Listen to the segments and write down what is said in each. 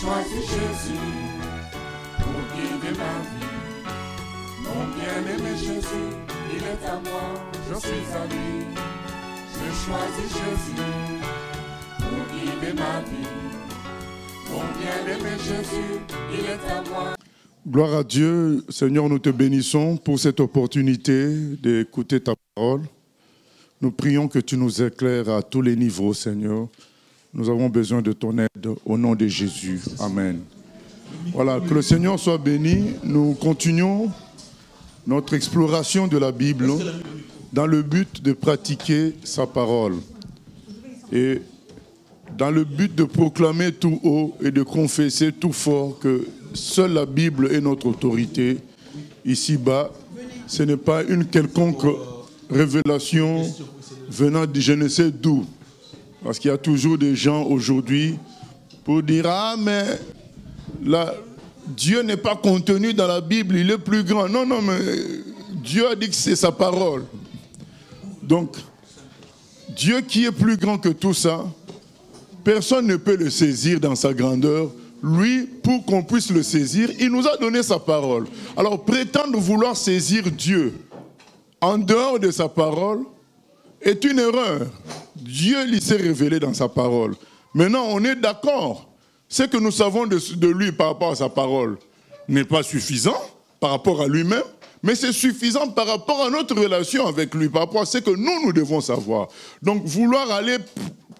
choisi Jésus pour guider ma vie. Mon bien-aimé Jésus, il est à moi, je suis à lui. J'ai choisi Jésus pour guider ma vie. Mon bien-aimé Jésus, il est à moi. Gloire à Dieu, Seigneur, nous te bénissons pour cette opportunité d'écouter ta parole. Nous prions que tu nous éclaires à tous les niveaux, Seigneur. Nous avons besoin de ton aide au nom de Jésus. Amen. Voilà, que le Seigneur soit béni. Nous continuons notre exploration de la Bible dans le but de pratiquer sa parole et dans le but de proclamer tout haut et de confesser tout fort que seule la Bible est notre autorité. Ici-bas, ce n'est pas une quelconque révélation venant de je ne sais d'où. Parce qu'il y a toujours des gens aujourd'hui pour dire « Ah, mais Dieu n'est pas contenu dans la Bible, il est plus grand. » Non, non, mais Dieu a dit que c'est sa parole. Donc, Dieu qui est plus grand que tout ça, personne ne peut le saisir dans sa grandeur. Lui, pour qu'on puisse le saisir, il nous a donné sa parole. Alors, prétendre vouloir saisir Dieu en dehors de sa parole est une erreur. Dieu lui s'est révélé dans sa parole. Maintenant, on est d'accord. Ce que nous savons de lui par rapport à sa parole n'est pas suffisant par rapport à lui-même, mais c'est suffisant par rapport à notre relation avec lui, par rapport à ce que nous devons savoir. Donc, vouloir aller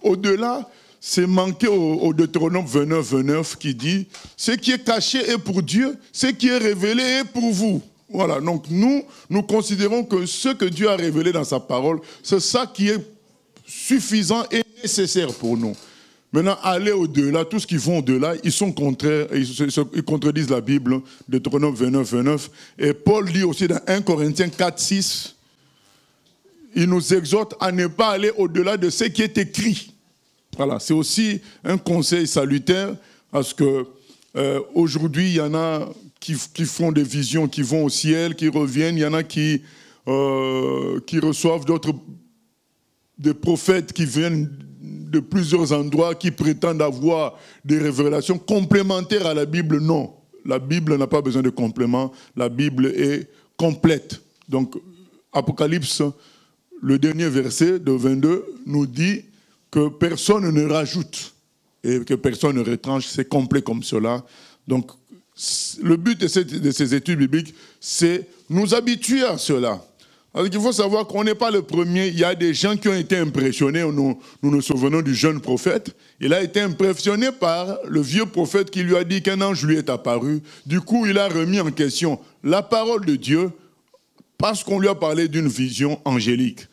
au-delà, c'est manquer au Deutéronome 29, 29 qui dit « Ce qui est caché est pour Dieu, ce qui est révélé est pour vous ». Voilà, donc nous considérons que ce que Dieu a révélé dans sa parole, c'est ça qui est suffisant et nécessaire pour nous. Maintenant, aller au-delà, tous qui vont au-delà, ils sont contraires, ils contredisent la Bible, Deutéronome 29, 29. Et Paul dit aussi dans 1 Corinthiens 4, 6, il nous exhorte à ne pas aller au-delà de ce qui est écrit. Voilà, c'est aussi un conseil salutaire, parce que aujourd'hui, il y en a qui font des visions, qui vont au ciel, qui reviennent. Il y en a qui reçoivent des prophètes qui viennent de plusieurs endroits, qui prétendent avoir des révélations complémentaires à la Bible. Non, la Bible n'a pas besoin de compléments. La Bible est complète. Donc, Apocalypse, le dernier verset de 22, nous dit que personne ne rajoute et que personne ne retranche. C'est complet comme cela. Donc, le but de ces études bibliques, c'est nous habituer à cela. Alors il faut savoir qu'on n'est pas le premier. Il y a des gens qui ont été impressionnés. Nous nous souvenons du jeune prophète. Il a été impressionné par le vieux prophète qui lui a dit qu'un ange lui est apparu. Du coup, il a remis en question la parole de Dieu parce qu'on lui a parlé d'une vision angélique.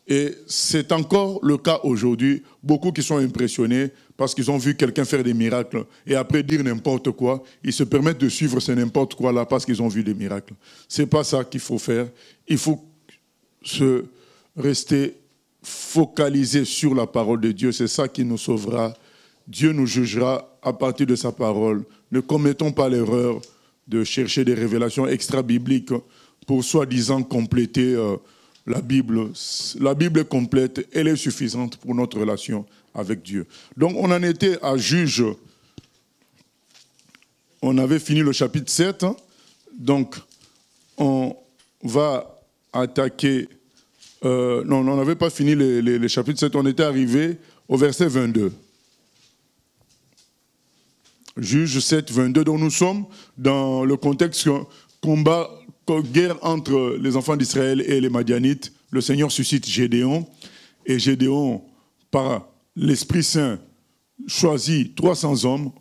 Et c'est encore le cas aujourd'hui. Beaucoup qui sont impressionnés parce qu'ils ont vu quelqu'un faire des miracles et après dire n'importe quoi, ils se permettent de suivre ce n'importe quoi là parce qu'ils ont vu des miracles. Ce n'est pas ça qu'il faut faire. Il faut se rester focalisé sur la parole de Dieu. C'est ça qui nous sauvera. Dieu nous jugera à partir de sa parole. Ne commettons pas l'erreur de chercher des révélations extra-bibliques pour soi-disant compléter la Bible. La Bible est complète, elle est suffisante pour notre relation avec Dieu. Donc on en était à Juge. On avait fini le chapitre 7. Donc on va attaquer... non, on n'avait pas fini les chapitres 7. On était arrivé au verset 22. Juge 7, 22. Donc nous sommes dans le contexte combat, guerre entre les enfants d'Israël et les Madianites. Le Seigneur suscite Gédéon. Et Gédéon, par l'Esprit Saint, choisit 300 hommes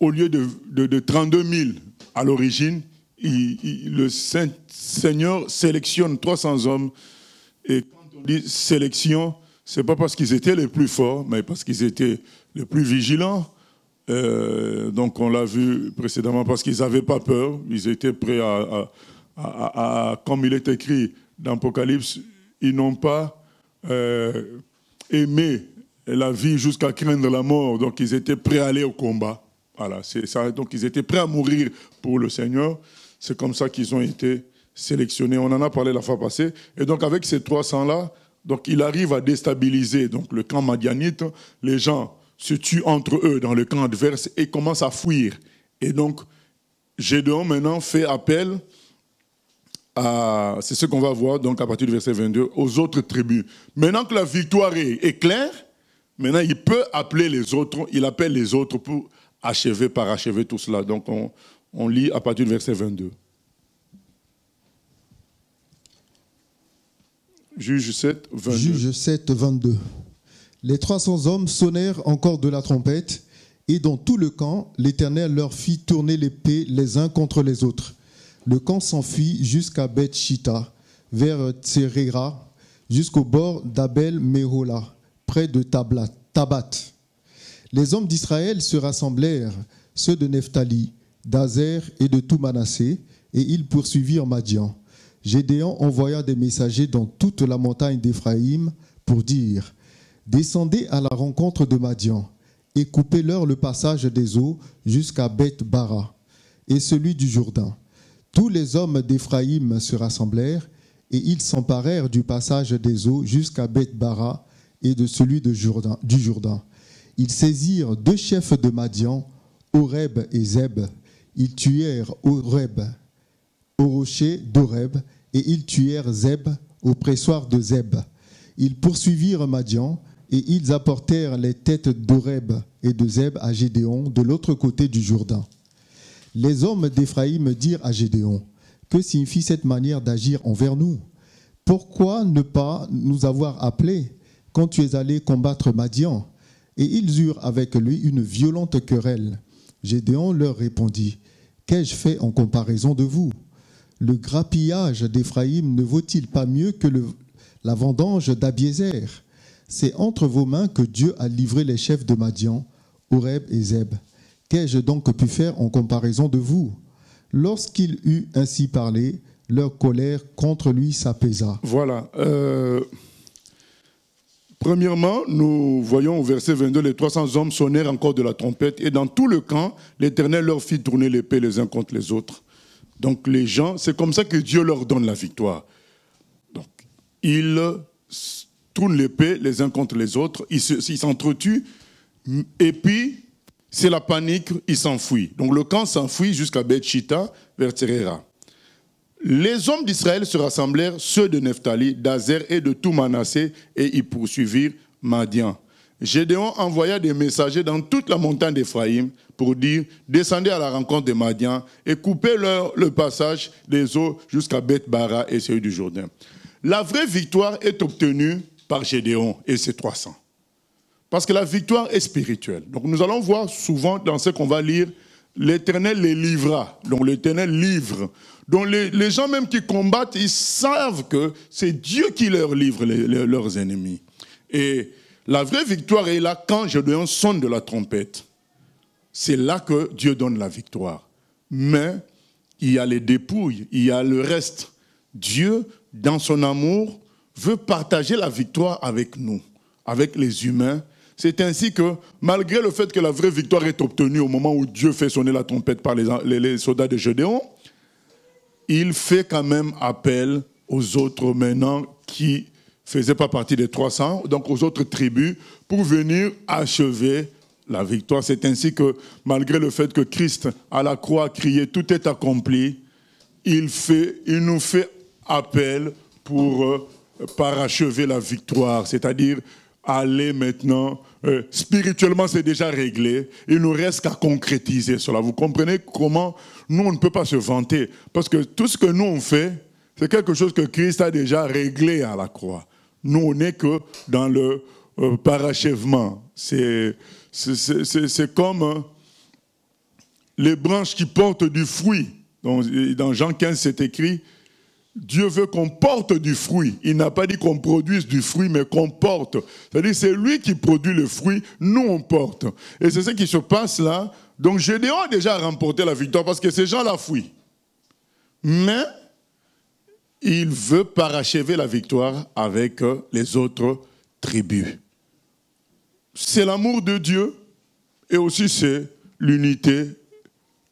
au lieu de 32 000 à l'origine. Le Seigneur sélectionne 300 hommes. Et quand on dit sélection, ce n'est pas parce qu'ils étaient les plus forts, mais parce qu'ils étaient les plus vigilants. Donc on l'a vu précédemment, parce qu'ils n'avaient pas peur. Ils étaient prêts comme il est écrit dans l'Apocalypse, ils n'ont pas aimé la vie jusqu'à craindre la mort. Donc ils étaient prêts à aller au combat. Voilà, c'est ça. Donc ils étaient prêts à mourir pour le Seigneur. C'est comme ça qu'ils ont été sélectionnés. On en a parlé la fois passée. Et donc avec ces 300-là, donc il arrive à déstabiliser donc, le camp madianite. Les gens se tuent entre eux dans le camp adverse et commencent à fuir. Et donc, Gédéon maintenant fait appel à, c'est ce qu'on va voir donc à partir du verset 22, aux autres tribus. Maintenant que la victoire est claire, maintenant il peut appeler les autres, il appelle les autres pour parachever tout cela. Donc on lit à partir du verset 22. Juge 7, 22. Juge 7, 22. Les 300 hommes sonnèrent encore de la trompette, et dans tout le camp, l'Éternel leur fit tourner l'épée les uns contre les autres. Le camp s'enfuit jusqu'à Beth-Shitta, vers Tserera, jusqu'au bord d'Abel-Méhola, près de Tabat. Les hommes d'Israël se rassemblèrent, ceux de Nephtali, d'Azer et de tout Manassé, et ils poursuivirent Madian. Gédéon envoya des messagers dans toute la montagne d'Éphraïm pour dire « Descendez à la rencontre de Madian et coupez-leur le passage des eaux jusqu'à Beth-Bara et celui du Jourdain. » Tous les hommes d'Éphraïm se rassemblèrent et ils s'emparèrent du passage des eaux jusqu'à Beth-Bara et de celui du Jourdain. Ils saisirent 2 chefs de Madian, Oreb et Zeb. Ils tuèrent Oreb au rocher d'Oreb et ils tuèrent Zeb au pressoir de Zeb. Ils poursuivirent Madian et ils apportèrent les têtes d'Oreb et de Zeb à Gédéon de l'autre côté du Jourdain. Les hommes d'Éphraïm dirent à Gédéon, « Que signifie cette manière d'agir envers nous? Pourquoi ne pas nous avoir appelés quand tu es allé combattre Madian ?» Et ils eurent avec lui une violente querelle. Gédéon leur répondit, « Qu'ai-je fait en comparaison de vous? Le grappillage d'Éphraïm ne vaut-il pas mieux que la vendange d'Abiézer? C'est entre vos mains que Dieu a livré les chefs de Madian, Oreb et Zeb. Qu'ai-je donc pu faire en comparaison de vous? » Lorsqu'il eut ainsi parlé, leur colère contre lui s'apaisa. Voilà. Premièrement, nous voyons au verset 22, les 300 hommes sonnèrent encore de la trompette, et dans tout le camp, l'Éternel leur fit tourner l'épée les uns contre les autres. Donc les gens, c'est comme ça que Dieu leur donne la victoire. Donc, ils tournent l'épée les uns contre les autres, ils s'entretuent, et puis c'est la panique, ils s'enfuient. Donc le camp s'enfuit jusqu'à Beth-Shitta, vers Tserera. Les hommes d'Israël se rassemblèrent, ceux de Nephtali, d'Azer et de tout Manassé, et ils poursuivirent Madian. Gédéon envoya des messagers dans toute la montagne d'Éphraïm pour dire « Descendez à la rencontre de Madian et coupez-leur le passage des eaux jusqu'à Beth-Bara et celui du Jourdain. » La vraie victoire est obtenue par Gédéon et ses 300. Parce que la victoire est spirituelle. Donc nous allons voir souvent dans ce qu'on va lire, l'Éternel les livra. Donc l'Éternel livre. Donc les gens même qui combattent, ils savent que c'est Dieu qui leur livre leurs ennemis. Et la vraie victoire est là quand Gédéon sonne de la trompette. C'est là que Dieu donne la victoire. Mais il y a les dépouilles, il y a le reste. Dieu, dans son amour, veut partager la victoire avec nous, avec les humains. C'est ainsi que, malgré le fait que la vraie victoire est obtenue au moment où Dieu fait sonner la trompette par les soldats de Gédéon, il fait quand même appel aux autres maintenant qui ne faisaient pas partie des 300, donc aux autres tribus, pour venir achever la victoire. C'est ainsi que, malgré le fait que Christ, à la croix, a crié « Tout est accompli », il nous fait appel pour parachever la victoire, c'est-à-dire aller maintenant, spirituellement c'est déjà réglé, il ne nous reste qu'à concrétiser cela. Vous comprenez comment nous on ne peut pas se vanter, parce que tout ce que nous on fait, c'est quelque chose que Christ a déjà réglé à la croix. Nous on n'est que dans le parachèvement. C'est comme les branches qui portent du fruit. Dans Jean 15 c'est écrit, Dieu veut qu'on porte du fruit. Il n'a pas dit qu'on produise du fruit, mais qu'on porte. C'est-à-dire c'est lui qui produit le fruit, nous on porte. Et c'est ce qui se passe là. Donc Gédéon a déjà remporté la victoire parce que ces gens-là fuient. Mais il veut parachever la victoire avec les autres tribus. C'est l'amour de Dieu et aussi c'est l'unité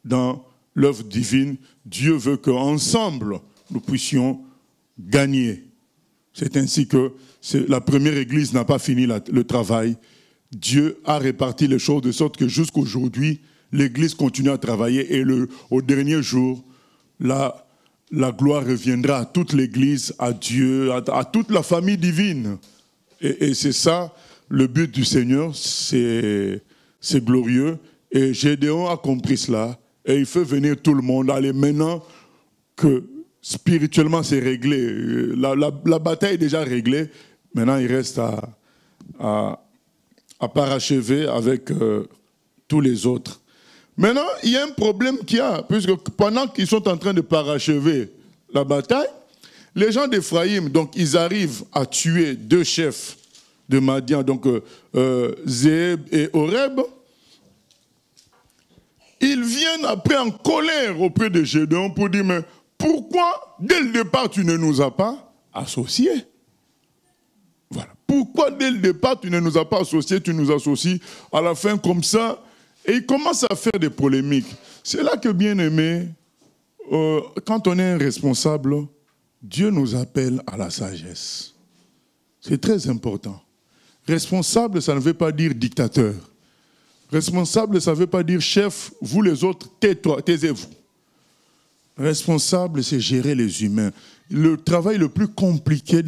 dans l'œuvre divine. Dieu veut qu'ensemble, nous puissions gagner. C'est ainsi que la première église n'a pas fini le travail Dieu a réparti les choses de sorte que jusqu'aujourd'hui, l'Église continue à travailler et au dernier jour, la gloire reviendra à toute l'Église, à Dieu, à toute la famille divine. Et c'est ça, le but du Seigneur, c'est glorieux. Et Gédéon a compris cela. Et il fait venir tout le monde. Allez, maintenant que spirituellement c'est réglé, la bataille est déjà réglée, maintenant il reste à parachever avec tous les autres. Maintenant, il y a un problème qu'il y a, puisque pendant qu'ils sont en train de parachever la bataille, les gens d'Éphraïm, donc ils arrivent à tuer 2 chefs de Madian, donc Zéeb et Oreb. Ils viennent après en colère auprès de Gédéon pour dire, mais pourquoi dès le départ tu ne nous as pas associés? Voilà. Pourquoi dès le départ tu ne nous as pas associés, tu nous associes à la fin comme ça? Et ils commencent à faire des polémiques. C'est là que, bien aimé, quand on est un responsable, Dieu nous appelle à la sagesse. C'est très important. Responsable, ça ne veut pas dire dictateur. Responsable, ça ne veut pas dire chef, vous les autres, taisez-vous. Responsable, c'est gérer les humains. Le travail le plus compliqué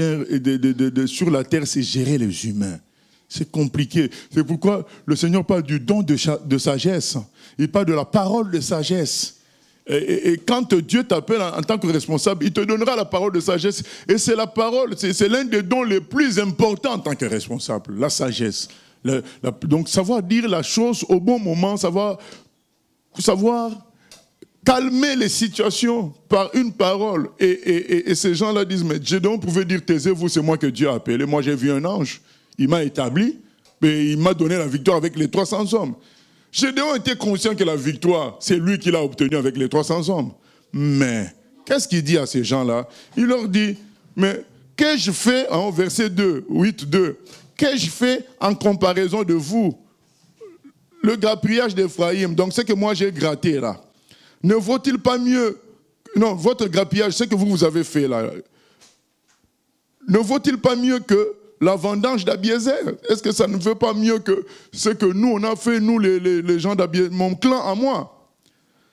sur la terre, c'est gérer les humains. C'est compliqué. C'est pourquoi le Seigneur parle du don de sagesse. Il parle de la parole de sagesse. Et quand Dieu t'appelle en tant que responsable, il te donnera la parole de sagesse. Et c'est la parole, c'est l'un des dons les plus importants en tant que responsable, la sagesse. Donc savoir dire la chose au bon moment, savoir calmer les situations par une parole. Et ces gens-là disent, mais Gédéon pouvait dire, taisez-vous, c'est moi que Dieu a appelé. Moi j'ai vu un ange. Il m'a établi, et il m'a donné la victoire avec les 300 hommes. Gédéon était conscient que la victoire, c'est lui qui l'a obtenue avec les 300 hommes. Mais, qu'est-ce qu'il dit à ces gens-là? Il leur dit, mais qu'ai-je fait, en verset 2, 8, 2, qu'ai-je fait en comparaison de vous? Le grappillage d'Éphraïm, donc ce que moi j'ai gratté là, ne vaut-il pas mieux, non, votre grappillage, ce que vous avez fait là, ne vaut-il pas mieux que la vendange d'Abiézer? Est-ce que ça ne veut pas mieux que ce que nous, on a fait, nous, les gens d'Abiézer, mon clan à moi?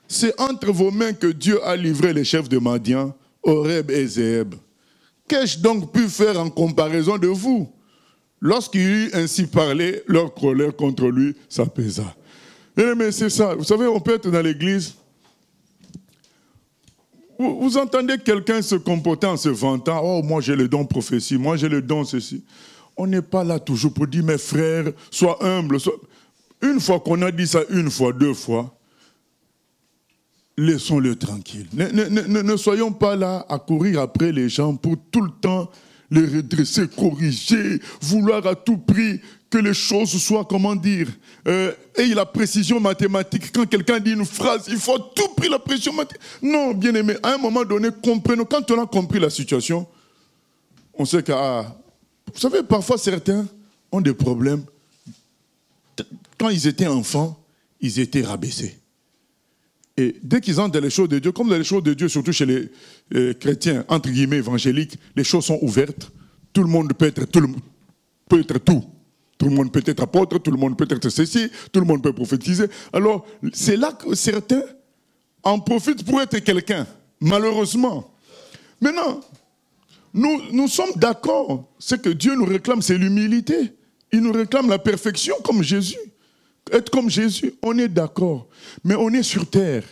C'est entre vos mains que Dieu a livré les chefs de Madian, Oreb et Zéeb. Qu'ai-je donc pu faire en comparaison de vous? Lorsqu'il eut ainsi parlé, leur colère contre lui s'apaisa. Mais c'est ça. Vous savez, on peut être dans l'église. Vous entendez quelqu'un se comporter en se vantant, oh, moi j'ai le don prophétie, moi j'ai le don ceci. On n'est pas là toujours pour dire, mes frères, sois humble. Une fois qu'on a dit ça, une fois, 2 fois, laissons-le tranquille. Ne soyons pas là à courir après les gens pour tout le temps les redresser, corriger, vouloir à tout prix que les choses soient, comment dire, et la précision mathématique. Quand quelqu'un dit une phrase, il faut à tout prix la précision mathématique. Non, bien aimé, à un moment donné, comprenons. Quand on a compris la situation, on sait que, vous savez, parfois certains ont des problèmes. Quand ils étaient enfants, ils étaient rabaissés. Et dès qu'ils entrent dans les choses de Dieu, comme dans les choses de Dieu, surtout chez les chrétiens, entre guillemets, évangéliques, les choses sont ouvertes. Tout le monde peut être tout. Tout le monde peut être apôtre, tout le monde peut être ceci, tout le monde peut prophétiser. Alors, c'est là que certains en profitent pour être quelqu'un, malheureusement. Maintenant, nous sommes d'accord. Ce que Dieu nous réclame, c'est l'humilité. Il nous réclame la perfection comme Jésus. Être comme Jésus, on est d'accord. Mais on est sur terre.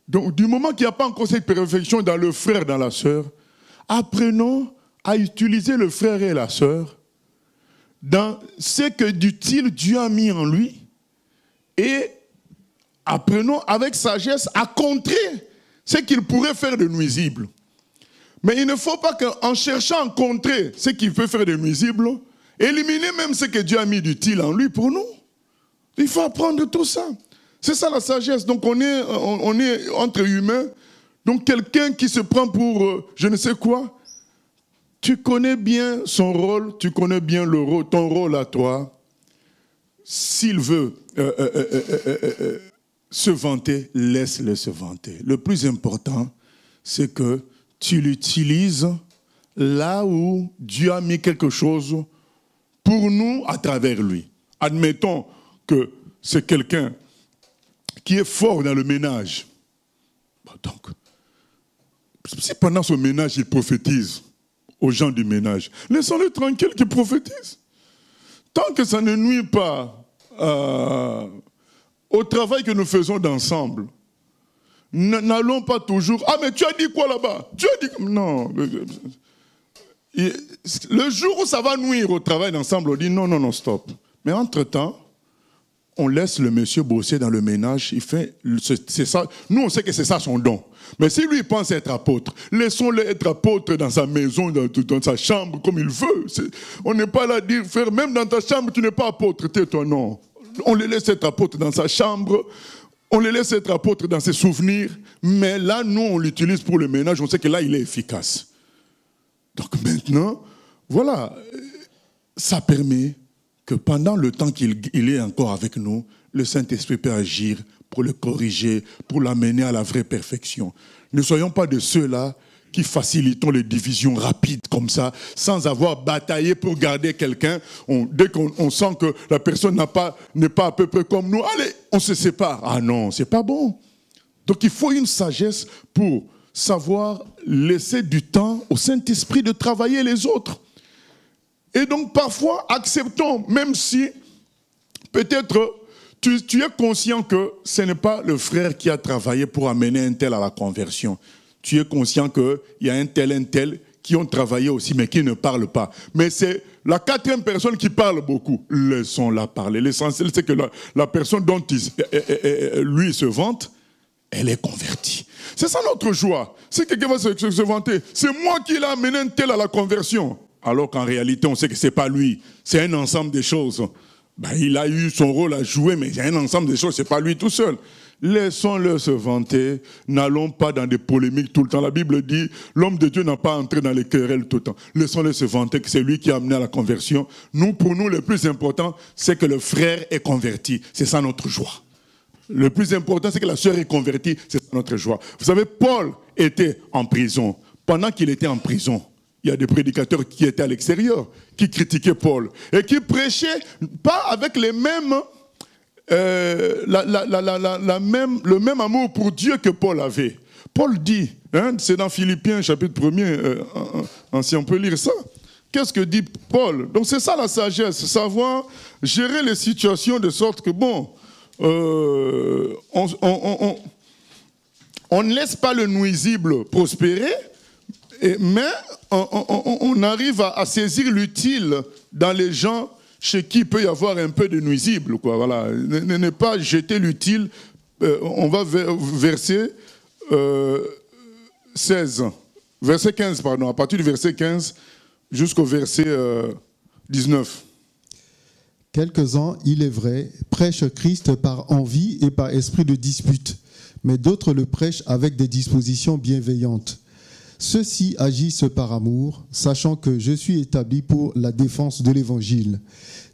Donc, du moment qu'il n'y a pas encore cette perfection dans le frère, dans la sœur, apprenons à utiliser le frère et la sœur dans ce que d'utile Dieu a mis en lui et apprenons avec sagesse à contrer ce qu'il pourrait faire de nuisible. Mais il ne faut pas qu'en cherchant à contrer ce qu'il peut faire de nuisible, éliminer même ce que Dieu a mis d'utile en lui pour nous. Il faut apprendre tout ça. C'est ça la sagesse. Donc on est entre humains. Donc quelqu'un qui se prend pour je ne sais quoi, tu connais bien son rôle, tu connais bien ton rôle à toi. S'il veut se vanter, laisse-le se vanter. Le plus important, c'est que tu l'utilises là où Dieu a mis quelque chose pour nous à travers lui. Admettons que c'est quelqu'un qui est fort dans le ménage. Donc, si pendant son ménage, il prophétise aux gens du ménage, laissons-le tranquille qu'il prophétise. Tant que ça ne nuit pas au travail que nous faisons d'ensemble, n'allons pas toujours... Ah, mais tu as dit quoi là-bas? Tu as dit... Non. Le jour où ça va nuire au travail d'ensemble, on dit non, stop. Mais entre-temps, on laisse le monsieur bosser dans le ménage. Il fait... C'est ça. Nous, on sait que c'est ça son don. Mais si lui, il pense être apôtre, laissons-le être apôtre dans sa maison, dans sa chambre, comme il veut. On n'est pas là à dire, frère, même dans ta chambre, tu n'es pas apôtre. Tais-toi, non. On le laisse être apôtre dans sa chambre. On le laisse être apôtre dans ses souvenirs. Mais là, nous, on l'utilise pour le ménage. On sait que là, il est efficace. Donc maintenant, voilà. Ça permet que pendant le temps qu'il est encore avec nous, le Saint-Esprit peut agir pour le corriger, pour l'amener à la vraie perfection. Ne soyons pas de ceux-là qui facilitons les divisions rapides comme ça, sans avoir bataillé pour garder quelqu'un. Dès qu'on sent que la personne n'est pas à peu près comme nous, allez, on se sépare. Ah non, c'est pas bon. Donc il faut une sagesse pour savoir laisser du temps au Saint-Esprit de travailler les autres. Et donc parfois, acceptons, même si peut-être tu es conscient que ce n'est pas le frère qui a travaillé pour amener un tel à la conversion. Tu es conscient qu'il y a un tel qui ont travaillé aussi, mais qui ne parlent pas. Mais c'est la quatrième personne qui parle beaucoup. Laissons-la parler. L'essentiel, c'est que la personne dont lui se vante, elle est convertie. C'est ça notre joie. Si quelqu'un va se vanter, c'est moi qui l'ai amené un tel à la conversion. Alors qu'en réalité, on sait que ce n'est pas lui. C'est un ensemble de choses. Il a eu son rôle à jouer, mais il y a un ensemble de choses, ce n'est pas lui tout seul. Laissons-le se vanter, n'allons pas dans des polémiques tout le temps. La Bible dit, l'homme de Dieu n'a pas entré dans les querelles tout le temps. Laissons-le se vanter que c'est lui qui a amené à la conversion. Pour nous, le plus important, c'est que le frère est converti. C'est ça notre joie. Le plus important, c'est que la sœur est convertie. C'est ça notre joie. Vous savez, Paul était en prison. Pendant qu'il était en prison, il y a des prédicateurs qui étaient à l'extérieur, qui critiquaient Paul et qui prêchaient pas avec les mêmes, le même amour pour Dieu que Paul avait. Paul dit, c'est dans Philippiens chapitre 1er, si on peut lire ça. Qu'est-ce que dit Paul? Donc c'est ça la sagesse, savoir gérer les situations de sorte que on ne laisse pas le nuisible prospérer, mais on arrive à saisir l'utile dans les gens chez qui il peut y avoir un peu de nuisible. Voilà. Ne pas jeter l'utile. On va verset 16. Verset 15, pardon. À partir du verset 15 jusqu'au verset 19. Quelques-uns, il est vrai, prêchent Christ par envie et par esprit de dispute, mais d'autres le prêchent avec des dispositions bienveillantes. Ceux-ci agissent par amour, sachant que je suis établi pour la défense de l'Évangile,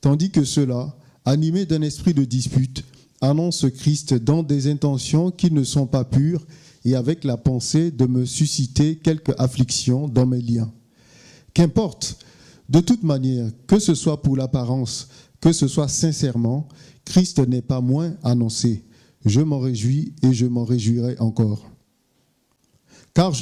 tandis que ceux-là, animés d'un esprit de dispute, annoncent Christ dans des intentions qui ne sont pas pures et avec la pensée de me susciter quelque affliction dans mes liens. Qu'importe, de toute manière, que ce soit pour l'apparence, que ce soit sincèrement, Christ n'est pas moins annoncé. Je m'en réjouis et je m'en réjouirai encore. Car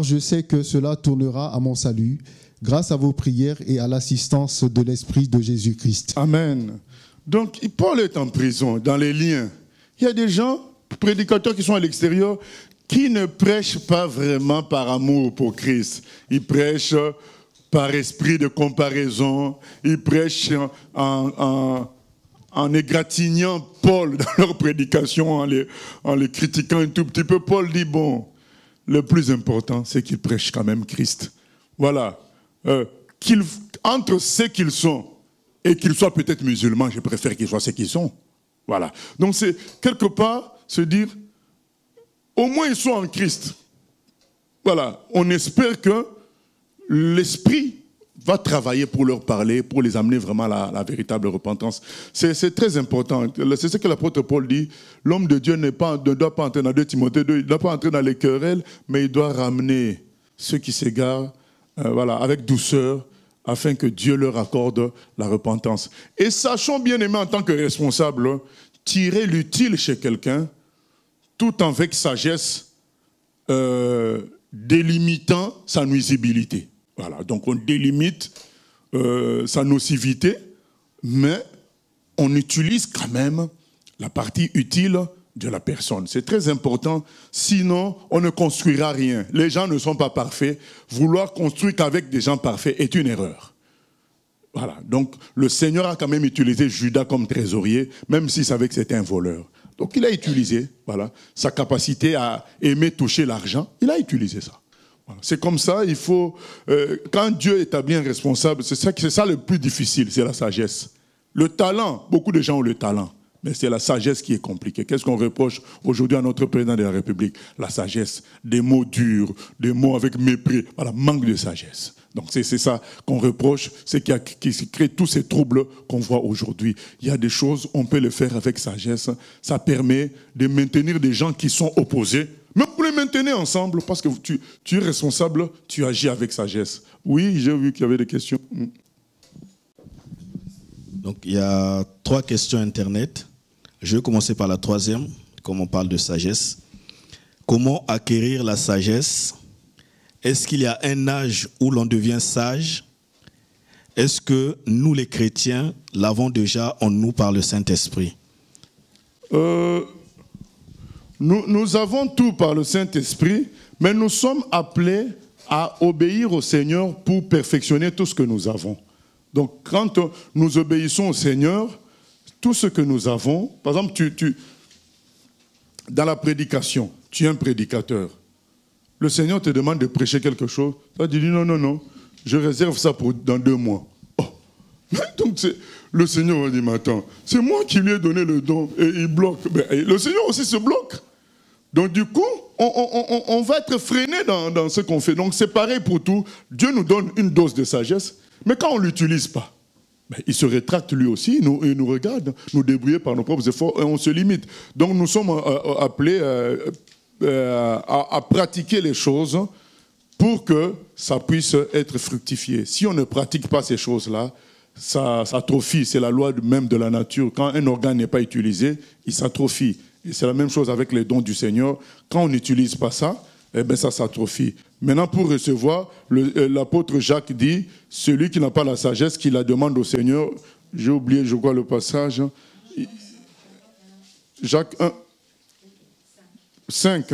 je sais que cela tournera à mon salut, grâce à vos prières et à l'assistance de l'Esprit de Jésus-Christ. Amen. Donc, Paul est en prison, dans les liens. Il y a des gens, prédicateurs qui sont à l'extérieur, qui ne prêchent pas vraiment par amour pour Christ. Ils prêchent par esprit de comparaison. Ils prêchent en égratignant Paul dans leur prédication, en les critiquant un tout petit peu. Paul dit, le plus important, c'est qu'ils prêchent quand même Christ. Voilà. Entre ce qu'ils sont et qu'ils soient peut-être musulmans, je préfère qu'ils soient ce qu'ils sont. Voilà. Donc c'est quelque part se dire, au moins ils sont en Christ. Voilà. On espère que l'Esprit va travailler pour leur parler, pour les amener vraiment à la véritable repentance. C'est très important. C'est ce que l'apôtre Paul dit. L'homme de Dieu ne doit pas entrer dans 2 Timothée 2, il ne doit pas entrer dans les querelles, mais il doit ramener ceux qui s'égarent avec douceur afin que Dieu leur accorde la repentance. Et sachons bien aimés en tant que responsables, tirer l'utile chez quelqu'un, tout avec sagesse, délimitant sa nuisibilité. Voilà, donc on délimite sa nocivité, mais on utilise quand même la partie utile de la personne. C'est très important, sinon on ne construira rien. Les gens ne sont pas parfaits. Vouloir construire qu'avec des gens parfaits est une erreur. Voilà, donc le Seigneur a quand même utilisé Judas comme trésorier, même s'il savait que c'était un voleur. Donc il a utilisé, voilà, sa capacité à aimer toucher l'argent, il a utilisé ça. Voilà. C'est comme ça, il faut... quand Dieu établit un responsable, c'est ça le plus difficile, c'est la sagesse. Le talent, beaucoup de gens ont le talent. Mais c'est la sagesse qui est compliquée. Qu'est-ce qu'on reproche aujourd'hui à notre président de la République? La sagesse, des mots durs, des mots avec mépris. Voilà, manque de sagesse. Donc c'est ça qu'on reproche, c'est qui crée tous ces troubles qu'on voit aujourd'hui. Il y a des choses, on peut les faire avec sagesse. Ça permet de maintenir des gens qui sont opposés, mais vous les maintenez ensemble parce que tu es responsable, tu agis avec sagesse. Oui, j'ai vu qu'il y avait des questions. Donc il y a 3 questions Internet. Je vais commencer par la 3e, comme on parle de sagesse. Comment acquérir la sagesse? Est-ce qu'il y a un âge où l'on devient sage? Est-ce que nous, les chrétiens, l'avons déjà en nous par le Saint-Esprit? Nous avons tout par le Saint-Esprit, mais nous sommes appelés à obéir au Seigneur pour perfectionner tout ce que nous avons. Donc, quand nous obéissons au Seigneur, tout ce que nous avons, par exemple, dans la prédication, tu es un prédicateur. Le Seigneur te demande de prêcher quelque chose. Tu dis non, je réserve ça pour dans 2 mois. Oh. Donc, le Seigneur va dire, mais attends, c'est moi qui lui ai donné le don et il bloque. Mais le Seigneur aussi se bloque. Donc, du coup, on va être freiné dans ce qu'on fait. Donc, c'est pareil pour tout. Dieu nous donne une dose de sagesse. Mais quand on ne l'utilise pas, il se rétracte lui aussi, il nous regarde, nous débrouiller par nos propres efforts et on se limite. Donc nous sommes appelés à pratiquer les choses pour que ça puisse être fructifié. Si on ne pratique pas ces choses-là, ça s'atrophie, c'est la loi même de la nature. Quand un organe n'est pas utilisé, il s'atrophie. Et c'est la même chose avec les dons du Seigneur. Quand on n'utilise pas ça, ça s'atrophie. Maintenant, pour recevoir, l'apôtre Jacques dit, celui qui n'a pas la sagesse, qui la demande au Seigneur, j'ai oublié, je crois, le passage, Jacques 1, 5,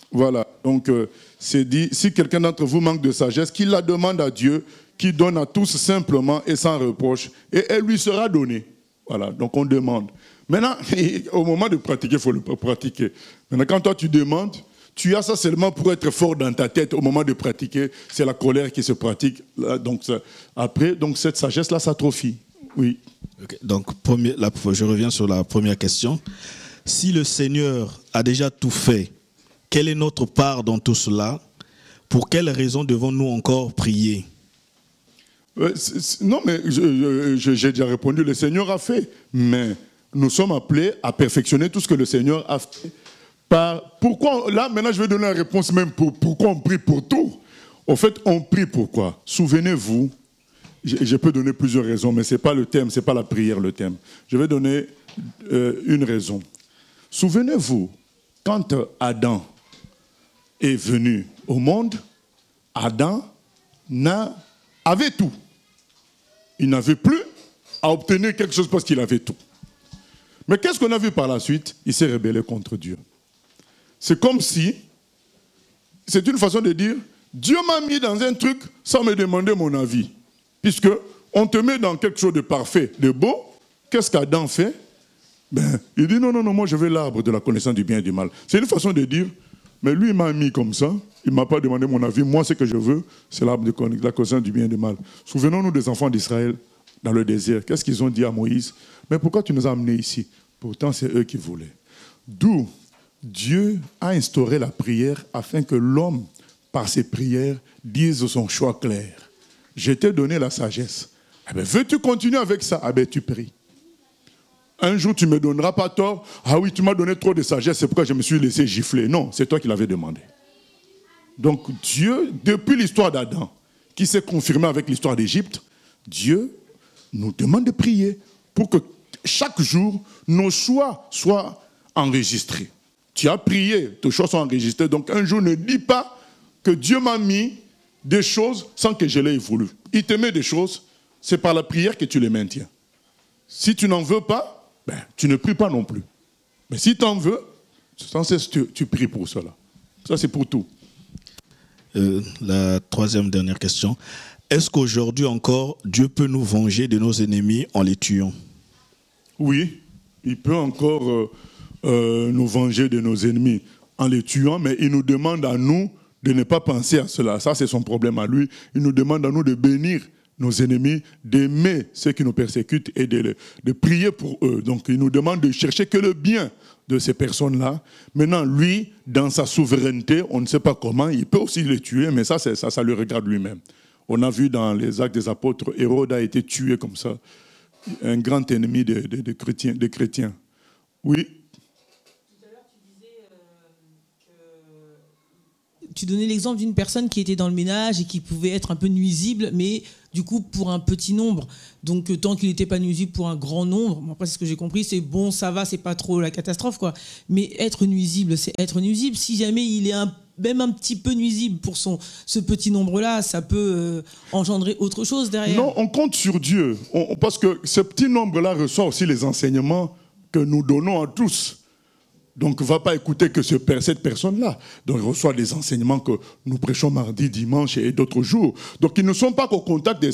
voilà. Donc, c'est dit, si quelqu'un d'entre vous manque de sagesse, qu'il la demande à Dieu, qui donne à tous simplement et sans reproche, et elle lui sera donnée. Voilà, donc on demande. Maintenant, au moment de pratiquer, il faut le pratiquer. Maintenant, quand toi tu demandes, tu as ça seulement pour être fort dans ta tête au moment de pratiquer. C'est la colère qui se pratique. Donc, après, cette sagesse-là s'atrophie. Oui. Okay. Donc, je reviens sur la première question. Si le Seigneur a déjà tout fait, quelle est notre part dans tout cela? Pour quelles raisons devons-nous encore prier? Non, mais j'ai déjà répondu. Le Seigneur a fait. Mais nous sommes appelés à perfectionner tout ce que le Seigneur a fait. Pourquoi, là, maintenant, je vais donner la réponse même pourquoi on prie pour tout. Au fait, on prie pourquoi? Souvenez-vous, je peux donner plusieurs raisons, mais ce n'est pas le thème, ce n'est pas la prière le thème. Je vais donner une raison. Souvenez-vous, quand Adam est venu au monde, Adam avait tout. Il n'avait plus à obtenir quelque chose parce qu'il avait tout. Mais qu'est-ce qu'on a vu par la suite? Il s'est rebellé contre Dieu. C'est comme si, c'est une façon de dire, Dieu m'a mis dans un truc sans me demander mon avis. Puisque on te met dans quelque chose de parfait, de beau, qu'est-ce qu'Adam fait? Il dit non, moi je veux l'arbre de la connaissance du bien et du mal. C'est une façon de dire, mais lui il m'a mis comme ça, il ne m'a pas demandé mon avis, moi ce que je veux, c'est l'arbre de la connaissance du bien et du mal. Souvenons-nous des enfants d'Israël dans le désert. Qu'est-ce qu'ils ont dit à Moïse? Mais pourquoi tu nous as amenés ici? Pourtant c'est eux qui voulaient. D'où Dieu a instauré la prière afin que l'homme, par ses prières, dise son choix clair. Je t'ai donné la sagesse. Veux-tu continuer avec ça? Tu pries. Un jour, tu ne me donneras pas tort. Ah oui, tu m'as donné trop de sagesse, c'est pourquoi je me suis laissé gifler. Non, c'est toi qui l'avais demandé. Donc Dieu, depuis l'histoire d'Adam, qui s'est confirmé avec l'histoire d'Égypte, Dieu nous demande de prier pour que chaque jour, nos choix soient enregistrés. Tu as prié, tes choix sont enregistrés. Donc un jour, ne dis pas que Dieu m'a mis des choses sans que je l'ai voulu. Il te met des choses, c'est par la prière que tu les maintiens. Si tu n'en veux pas, tu ne pries pas non plus. Mais si tu en veux, sans cesse tu pries pour cela. Ça, c'est pour tout. La troisième dernière question. Est-ce qu'aujourd'hui encore, Dieu peut nous venger de nos ennemis en les tuant? Oui, il peut encore nous venger de nos ennemis en les tuant, mais il nous demande à nous de ne pas penser à cela. Ça, c'est son problème à lui. Il nous demande à nous de bénir nos ennemis, d'aimer ceux qui nous persécutent et de prier pour eux. Donc, il nous demande de chercher que le bien de ces personnes-là. Maintenant, lui, dans sa souveraineté, on ne sait pas comment, il peut aussi les tuer, mais ça lui regarde lui-même. On a vu dans les Actes des Apôtres, Hérode a été tué comme ça, un grand ennemi des chrétiens. Oui. Tout à l'heure, tu disais que tu donnais l'exemple d'une personne qui était dans le ménage et qui pouvait être un peu nuisible, mais du coup pour un petit nombre. Donc tant qu'il n'était pas nuisible pour un grand nombre, après c'est ce que j'ai compris, c'est bon, ça va, c'est pas trop la catastrophe, quoi. Mais être nuisible, c'est être nuisible. Si jamais il est même un petit peu nuisible pour ce petit nombre-là, ça peut engendrer autre chose derrière. Non, on compte sur Dieu. Parce que ce petit nombre-là reçoit aussi les enseignements que nous donnons à tous. Donc, ne va pas écouter que cette personne-là. Donc, il reçoit des enseignements que nous prêchons mardi, dimanche et d'autres jours. Donc, ils ne sont pas qu'au contact de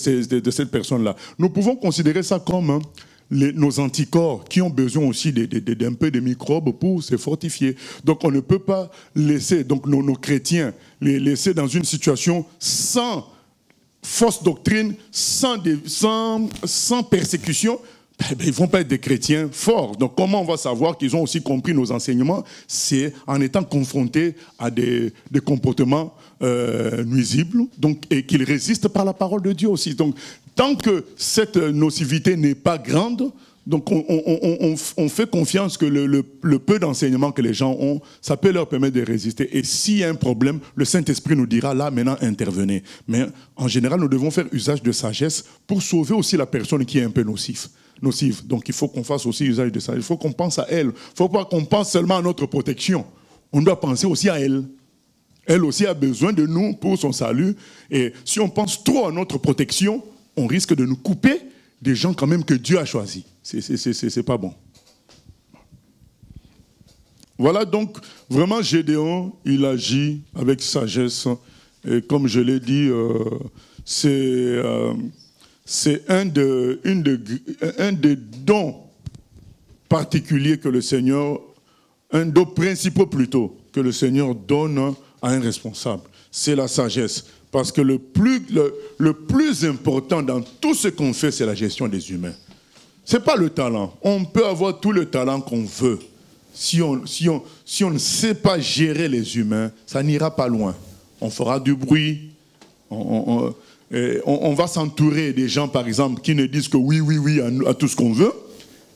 cette personne-là. Nous pouvons considérer ça comme nos anticorps qui ont besoin aussi d'un peu de microbes pour se fortifier. Donc, on ne peut pas laisser nos chrétiens les laisser dans une situation sans fausse doctrine, sans persécution. Ils ne vont pas être des chrétiens forts. Donc comment on va savoir qu'ils ont aussi compris nos enseignements? C'est en étant confrontés à des comportements nuisibles et qu'ils résistent par la parole de Dieu aussi. Donc tant que cette nocivité n'est pas grande, donc on fait confiance que le peu d'enseignements que les gens ont, ça peut leur permettre de résister. Et s'il y a un problème, le Saint-Esprit nous dira là, maintenant, intervenez. Mais en général, nous devons faire usage de sagesse pour sauver aussi la personne qui est un peu nocive. Donc il faut qu'on fasse aussi usage de ça. Il faut qu'on pense à elle. Il ne faut pas qu'on pense seulement à notre protection. On doit penser aussi à elle. Elle aussi a besoin de nous pour son salut. Et si on pense trop à notre protection, on risque de nous couper des gens quand même que Dieu a choisis. C'est pas bon. Voilà donc, vraiment Gédéon, il agit avec sagesse. Et comme je l'ai dit, c'est un des dons particuliers que le Seigneur, un don principal plutôt, que le Seigneur donne à un responsable. C'est la sagesse. Parce que le plus important dans tout ce qu'on fait, c'est la gestion des humains. Ce n'est pas le talent. On peut avoir tout le talent qu'on veut. Si on ne sait pas gérer les humains, ça n'ira pas loin. On fera du bruit, on va s'entourer des gens, par exemple, qui ne disent que oui, oui, oui à tout ce qu'on veut.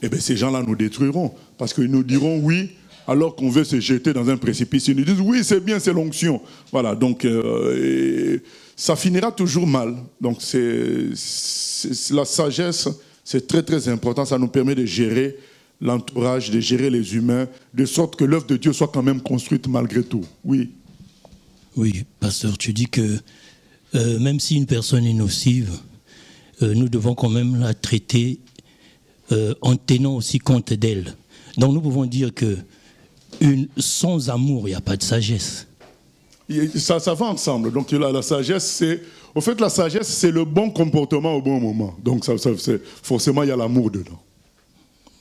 Eh bien, ces gens-là nous détruiront. Parce qu'ils nous diront oui, alors qu'on veut se jeter dans un précipice. Ils nous disent oui, c'est bien, c'est l'onction. Voilà, donc ça finira toujours mal. Donc la sagesse, c'est très, très important. Ça nous permet de gérer l'entourage, de gérer les humains, de sorte que l'œuvre de Dieu soit quand même construite malgré tout. Oui. Oui, pasteur, tu dis que même si une personne est nocive, nous devons quand même la traiter en tenant aussi compte d'elle. Donc nous pouvons dire que sans amour, il n'y a pas de sagesse. Ça va ensemble. Donc la sagesse, c'est... Au fait, la sagesse, c'est le bon comportement au bon moment. Donc forcément, il y a l'amour dedans.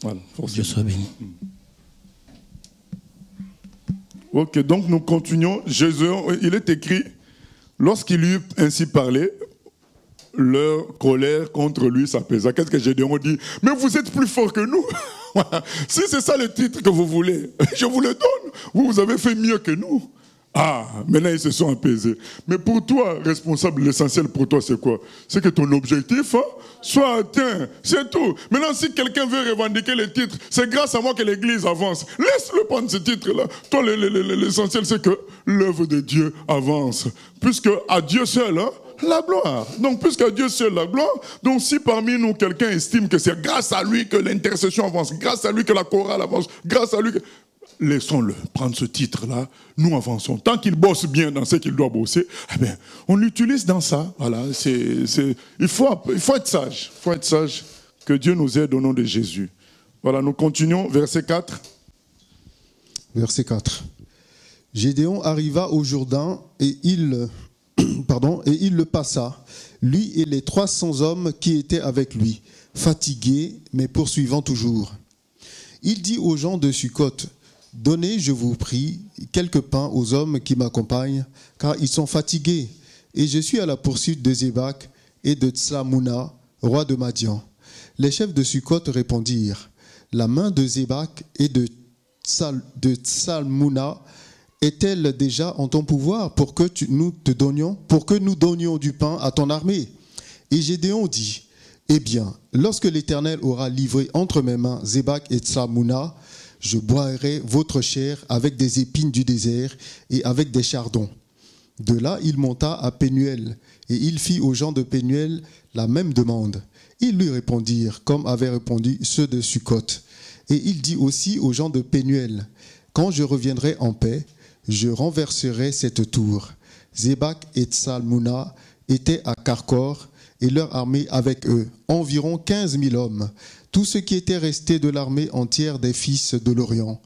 Voilà, Dieu soit béni. Ok, donc nous continuons. Jésus, il est écrit, lorsqu'il eut ainsi parlé, leur colère contre lui s'apaisa. Qu'est-ce que Gédéon dit? Mais vous êtes plus fort que nous. Si c'est ça le titre que vous voulez, je vous le donne. Vous avez fait mieux que nous. Ah, maintenant ils se sont apaisés. Mais pour toi, responsable, l'essentiel pour toi c'est quoi? C'est que ton objectif soit atteint, c'est tout. Maintenant si quelqu'un veut revendiquer les titres, c'est grâce à moi que l'église avance. Laisse-le prendre ce titre-là. Toi, l'essentiel c'est que l'œuvre de Dieu avance. Puisque à Dieu seul, La gloire. Donc, puisque Dieu seul la gloire, donc si parmi nous, quelqu'un estime que c'est grâce à lui que l'intercession avance, grâce à lui que la chorale avance, grâce à lui que... Laissons-le prendre ce titre-là, nous avançons. Tant qu'il bosse bien dans ce qu'il doit bosser, eh bien, on l'utilise dans ça. Voilà, il faut être sage. Il faut être sage. Que Dieu nous aide au nom de Jésus. Voilà, nous continuons, verset 4. Verset 4. Gédéon arriva au Jourdain et il le passa, lui et les 300 hommes qui étaient avec lui, fatigués, mais poursuivant toujours. Il dit aux gens de Sukkot, « Donnez, je vous prie, quelques pains aux hommes qui m'accompagnent, car ils sont fatigués, et je suis à la poursuite de Zébak et de Tsalmouna, roi de Madian. » Les chefs de Sukkot répondirent, « La main de Zébak et de Tsalmouna est-elle déjà en ton pouvoir pour que nous donnions du pain à ton armée ?» Et Gédéon dit, « Eh bien, lorsque l'Éternel aura livré entre mes mains Zébak et Tsalmouna, je boirai votre chair avec des épines du désert et avec des chardons. » De là, il monta à Pénuel, et il fit aux gens de Pénuel la même demande. Ils lui répondirent, comme avaient répondu ceux de Sukkot. Et il dit aussi aux gens de Pénuel, « Quand je reviendrai en paix, je renverserai cette tour. » Zébak et Tsalmouna étaient à Karkor, et leur armée avec eux, environ 15 000 hommes. Tout ce qui était resté de l'armée entière des fils de l'Orient.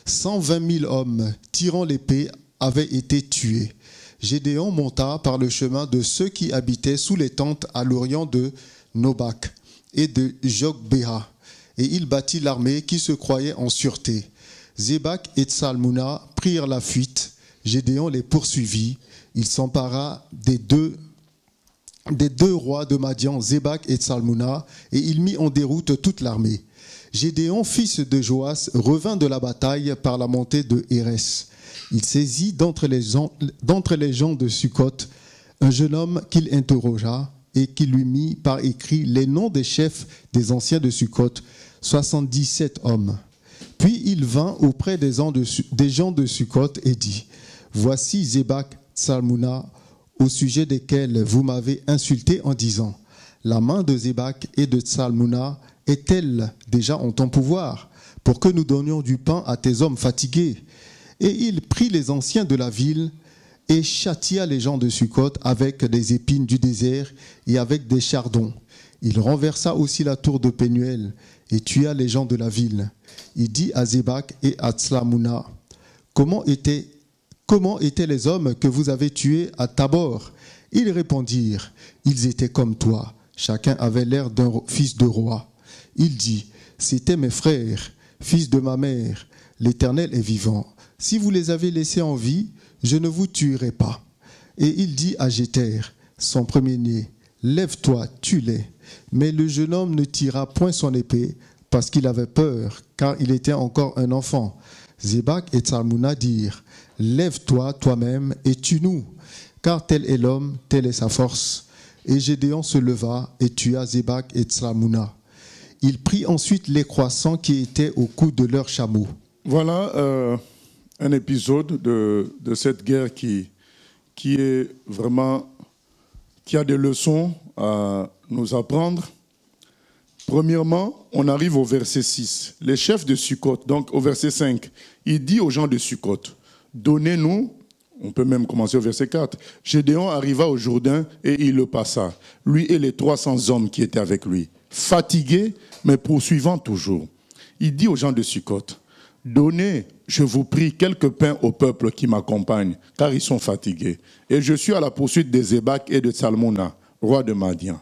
120 000 hommes, tirant l'épée, avaient été tués. Gédéon monta par le chemin de ceux qui habitaient sous les tentes à l'orient de Nobak et de Jogbéha, et il battit l'armée qui se croyait en sûreté. Zébak et Tsalmouna prirent la fuite. Gédéon les poursuivit. Il s'empara des deux rois de Madian, Zébak et Tsalmouna, et il mit en déroute toute l'armée. Gédéon, fils de Joas, revint de la bataille par la montée de Hérès. Il saisit d'entre les gens de Sukkot un jeune homme qu'il interrogea et qui lui mit par écrit les noms des chefs des anciens de Sukkot, 77 hommes. Puis il vint auprès des gens de Sukkot et dit, « Voici Zébak, Tsalmouna, au sujet desquels vous m'avez insulté en disant, la main de Zébak et de Tsalmouna est-elle déjà en ton pouvoir pour que nous donnions du pain à tes hommes fatigués ?» Et il prit les anciens de la ville et châtia les gens de Sukkot avec des épines du désert et avec des chardons. Il renversa aussi la tour de Pénuel et tua les gens de la ville. Il dit à Zébak et à Tsalmouna, « Comment étaient les hommes que vous avez tués à Tabor ?» Ils répondirent, « Ils étaient comme toi, chacun avait l'air d'un fils de roi. » Il dit, « C'étaient mes frères, fils de ma mère, l'Éternel est vivant. Si vous les avez laissés en vie, je ne vous tuerai pas. » Et il dit à Jéter, son premier-né, « Lève-toi, tue-les. » Mais le jeune homme ne tira point son épée, parce qu'il avait peur, car il était encore un enfant. Zébak et Tsalmouna dirent, « Lève-toi toi-même et tue-nous, car tel est l'homme, telle est sa force. » Et Gédéon se leva et tua Zébak et Tsalmouna. Il prit ensuite les croissants qui étaient au cou de leurs chameaux. Voilà un épisode de cette guerre qui est vraiment, qui a des leçons à nous apprendre. Premièrement, on arrive au verset 6. Les chefs de Sukkot, donc au verset 5, il dit aux gens de Sukkot, donnez-nous, on peut même commencer au verset 4, Gédéon arriva au Jourdain et il le passa, lui et les 300 hommes qui étaient avec lui, fatigués mais poursuivant toujours. Il dit aux gens de Sukkot, donnez, je vous prie, quelques pains au peuple qui m'accompagne, car ils sont fatigués. Et je suis à la poursuite de Zébak et de Tsalmouna, roi de Madian.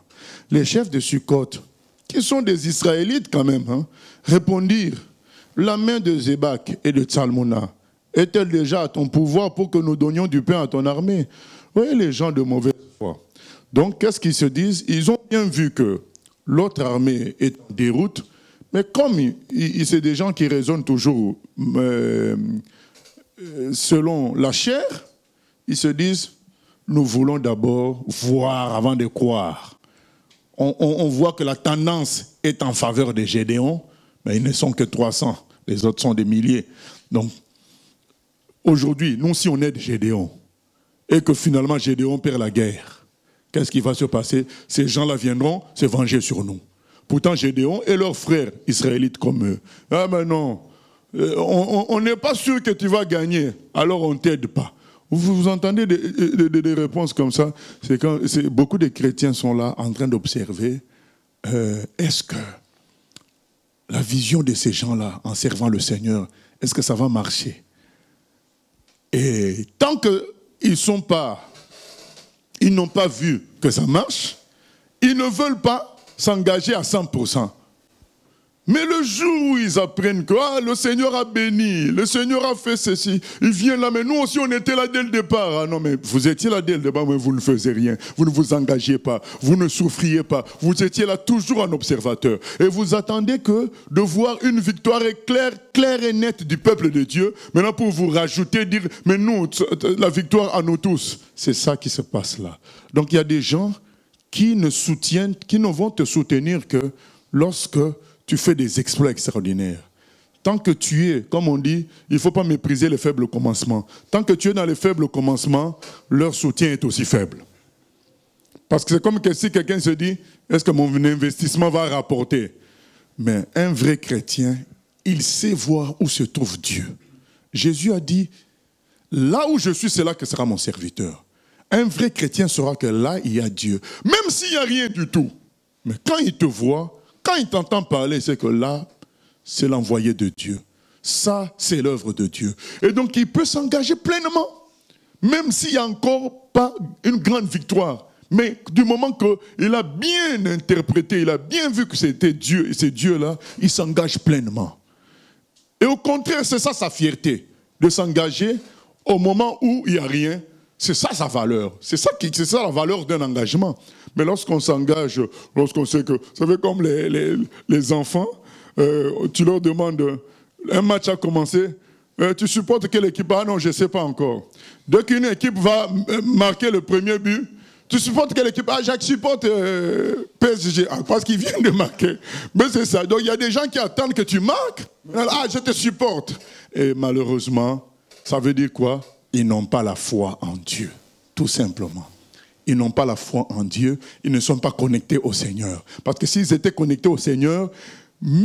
Les chefs de Sukkot, qui sont des Israélites quand même, répondirent, la main de Zébak et de Tsalmouna est-elle déjà à ton pouvoir pour que nous donnions du pain à ton armée? Vous voyez les gens de mauvaise foi. Donc, qu'est-ce qu'ils se disent? Ils ont bien vu que l'autre armée est en déroute, mais comme c'est des gens qui raisonnent toujours selon la chair, ils se disent, nous voulons d'abord voir avant de croire. On voit que la tendance est en faveur de Gédéon, mais ils ne sont que 300, les autres sont des milliers. Donc, aujourd'hui, nous, si on aide Gédéon, et que finalement Gédéon perd la guerre, qu'est-ce qui va se passer? Ces gens-là viendront se venger sur nous. Pourtant, Gédéon et leurs frères israélites comme eux. Ah ben non, on n'est pas sûr que tu vas gagner, alors on ne t'aide pas. Vous entendez des réponses comme ça? Beaucoup de chrétiens sont là en train d'observer. Est-ce que la vision de ces gens-là, en servant le Seigneur, est-ce que ça va marcher? Et tant qu'ils n'ont pas vu que ça marche, ils ne veulent pas s'engager à 100%. Mais le jour où ils apprennent que le Seigneur a béni, le Seigneur a fait ceci, ils viennent là, mais nous aussi on était là dès le départ. Ah non, mais vous étiez là dès le départ, mais vous ne faisiez rien, vous ne vous engagiez pas, vous ne souffriez pas, vous étiez là toujours en observateur. Et vous attendez que de voir une victoire claire et nette du peuple de Dieu, maintenant pour vous rajouter, dire, mais nous, la victoire à nous tous. C'est ça qui se passe là. Donc il y a des gens qui ne vont te soutenir que lorsque tu fais des exploits extraordinaires. Tant que tu es, comme on dit, il ne faut pas mépriser les faibles commencements. Tant que tu es dans les faibles commencements, leur soutien est aussi faible. Parce que c'est comme si quelqu'un se dit, est-ce que mon investissement va rapporter? Mais un vrai chrétien, il sait voir où se trouve Dieu. Jésus a dit, là où je suis, c'est là que sera mon serviteur. Un vrai chrétien saura que là, il y a Dieu. Même s'il n'y a rien du tout. Mais quand il te voit, quand il t'entend parler, c'est que là, c'est l'envoyé de Dieu. Ça, c'est l'œuvre de Dieu. Et donc, il peut s'engager pleinement. Même s'il n'y a encore pas une grande victoire. Mais du moment qu'il a bien interprété, il a bien vu que c'était Dieu, et c'est Dieu-là, il s'engage pleinement. Et au contraire, c'est ça sa fierté, de s'engager au moment où il n'y a rien. C'est ça sa valeur. C'est ça la valeur d'un engagement. Mais lorsqu'on s'engage, lorsqu'on sait que... Vous savez, comme les enfants, tu leur demandes, un match a commencé, tu supportes quelle équipe? Ah non, je ne sais pas encore. Dès qu'une équipe va marquer le premier but, tu supportes quelle équipe? Ah, Jacques supporte PSG, parce qu'il vient de marquer. Mais c'est ça. Donc il y a des gens qui attendent que tu marques. Ah, je te supporte. Et malheureusement, ça veut dire quoi? Ils n'ont pas la foi en Dieu, tout simplement. Ils n'ont pas la foi en Dieu, ils ne sont pas connectés au Seigneur. Parce que s'ils étaient connectés au Seigneur, même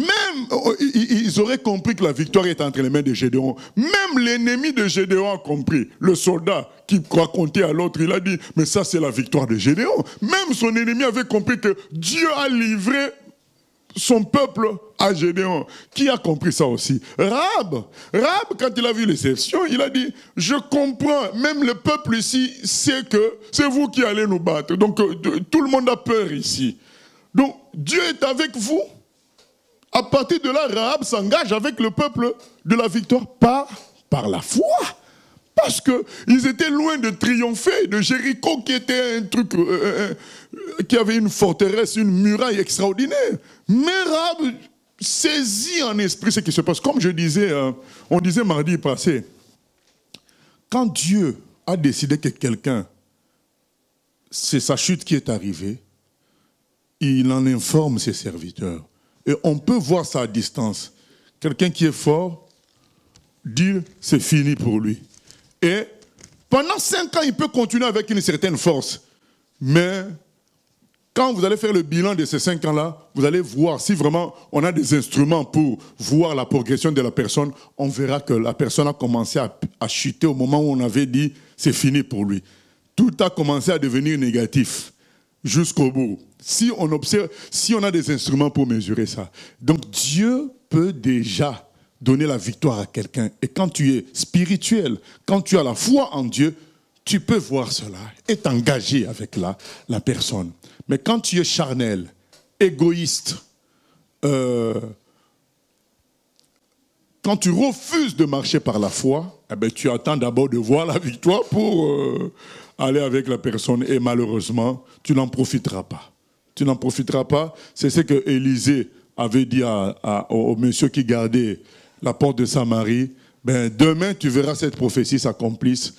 ils auraient compris que la victoire est entre les mains de Gédéon. Même l'ennemi de Gédéon a compris. Le soldat qui racontait à l'autre, il a dit, mais ça c'est la victoire de Gédéon. Même son ennemi avait compris que Dieu a livré son peuple à Gédéon. Qui a compris ça aussi? Rahab, quand il a vu les exceptions, il a dit, je comprends, même le peuple ici sait que c'est vous qui allez nous battre. Donc tout le monde a peur ici. Donc Dieu est avec vous. À partir de là, Rahab s'engage avec le peuple de la victoire par la foi. Parce qu'ils étaient loin de triompher de Jéricho qui était un truc, qui avait une forteresse, une muraille extraordinaire. Mais Rahab saisit en esprit ce qui se passe. Comme je disais, on disait mardi passé, quand Dieu a décidé que quelqu'un, c'est sa chute qui est arrivée, il en informe ses serviteurs. Et on peut voir ça à distance. Quelqu'un qui est fort, dire c'est fini pour lui. Et pendant 5 ans, il peut continuer avec une certaine force. Mais quand vous allez faire le bilan de ces 5 ans-là, vous allez voir si vraiment on a des instruments pour voir la progression de la personne. On verra que la personne a commencé à chuter au moment où on avait dit c'est fini pour lui. Tout a commencé à devenir négatif jusqu'au bout. Si on observe, si on a des instruments pour mesurer ça. Donc Dieu peut déjà donner la victoire à quelqu'un. Et quand tu es spirituel, quand tu as la foi en Dieu, tu peux voir cela et t'engager avec la personne. Mais quand tu es charnel, égoïste, quand tu refuses de marcher par la foi, eh bien, tu attends d'abord de voir la victoire pour aller avec la personne. Et malheureusement, tu n'en profiteras pas. Tu n'en profiteras pas. C'est ce que Élisée avait dit au monsieur qui gardait la porte de Samarie. Ben, demain, tu verras cette prophétie s'accomplir,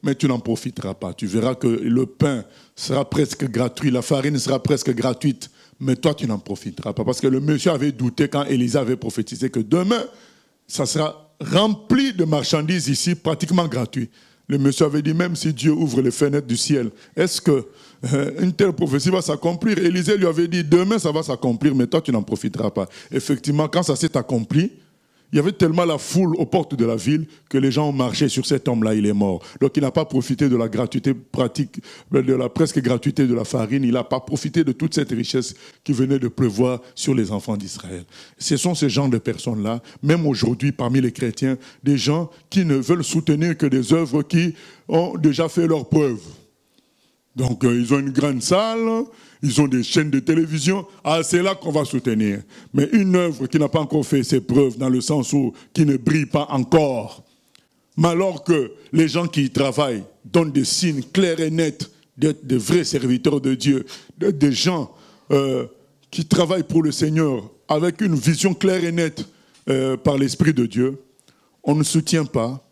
mais tu n'en profiteras pas. Tu verras que le pain sera presque gratuit, la farine sera presque gratuite, mais toi, tu n'en profiteras pas. Parce que le monsieur avait douté quand Élisée avait prophétisé que demain, ça sera rempli de marchandises ici, pratiquement gratuit. Le monsieur avait dit, même si Dieu ouvre les fenêtres du ciel, est-ce que une telle prophétie va s'accomplir? Élisée lui avait dit, demain ça va s'accomplir, mais toi tu n'en profiteras pas. Effectivement, quand ça s'est accompli, il y avait tellement la foule aux portes de la ville que les gens ont marché sur cet homme-là, il est mort. Donc il n'a pas profité de la gratuité pratique, de la presque gratuité de la farine, il n'a pas profité de toute cette richesse qui venait de pleuvoir sur les enfants d'Israël. Ce sont ces genres de personnes-là, même aujourd'hui parmi les chrétiens, des gens qui ne veulent soutenir que des œuvres qui ont déjà fait leurs preuves. Donc ils ont une grande salle, ils ont des chaînes de télévision, c'est là qu'on va soutenir. Mais une œuvre qui n'a pas encore fait ses preuves, dans le sens où qui ne brille pas encore, mais alors que les gens qui y travaillent donnent des signes clairs et nets d'être de vrais serviteurs de Dieu, des gens qui travaillent pour le Seigneur avec une vision claire et nette par l'Esprit de Dieu, on ne soutient pas,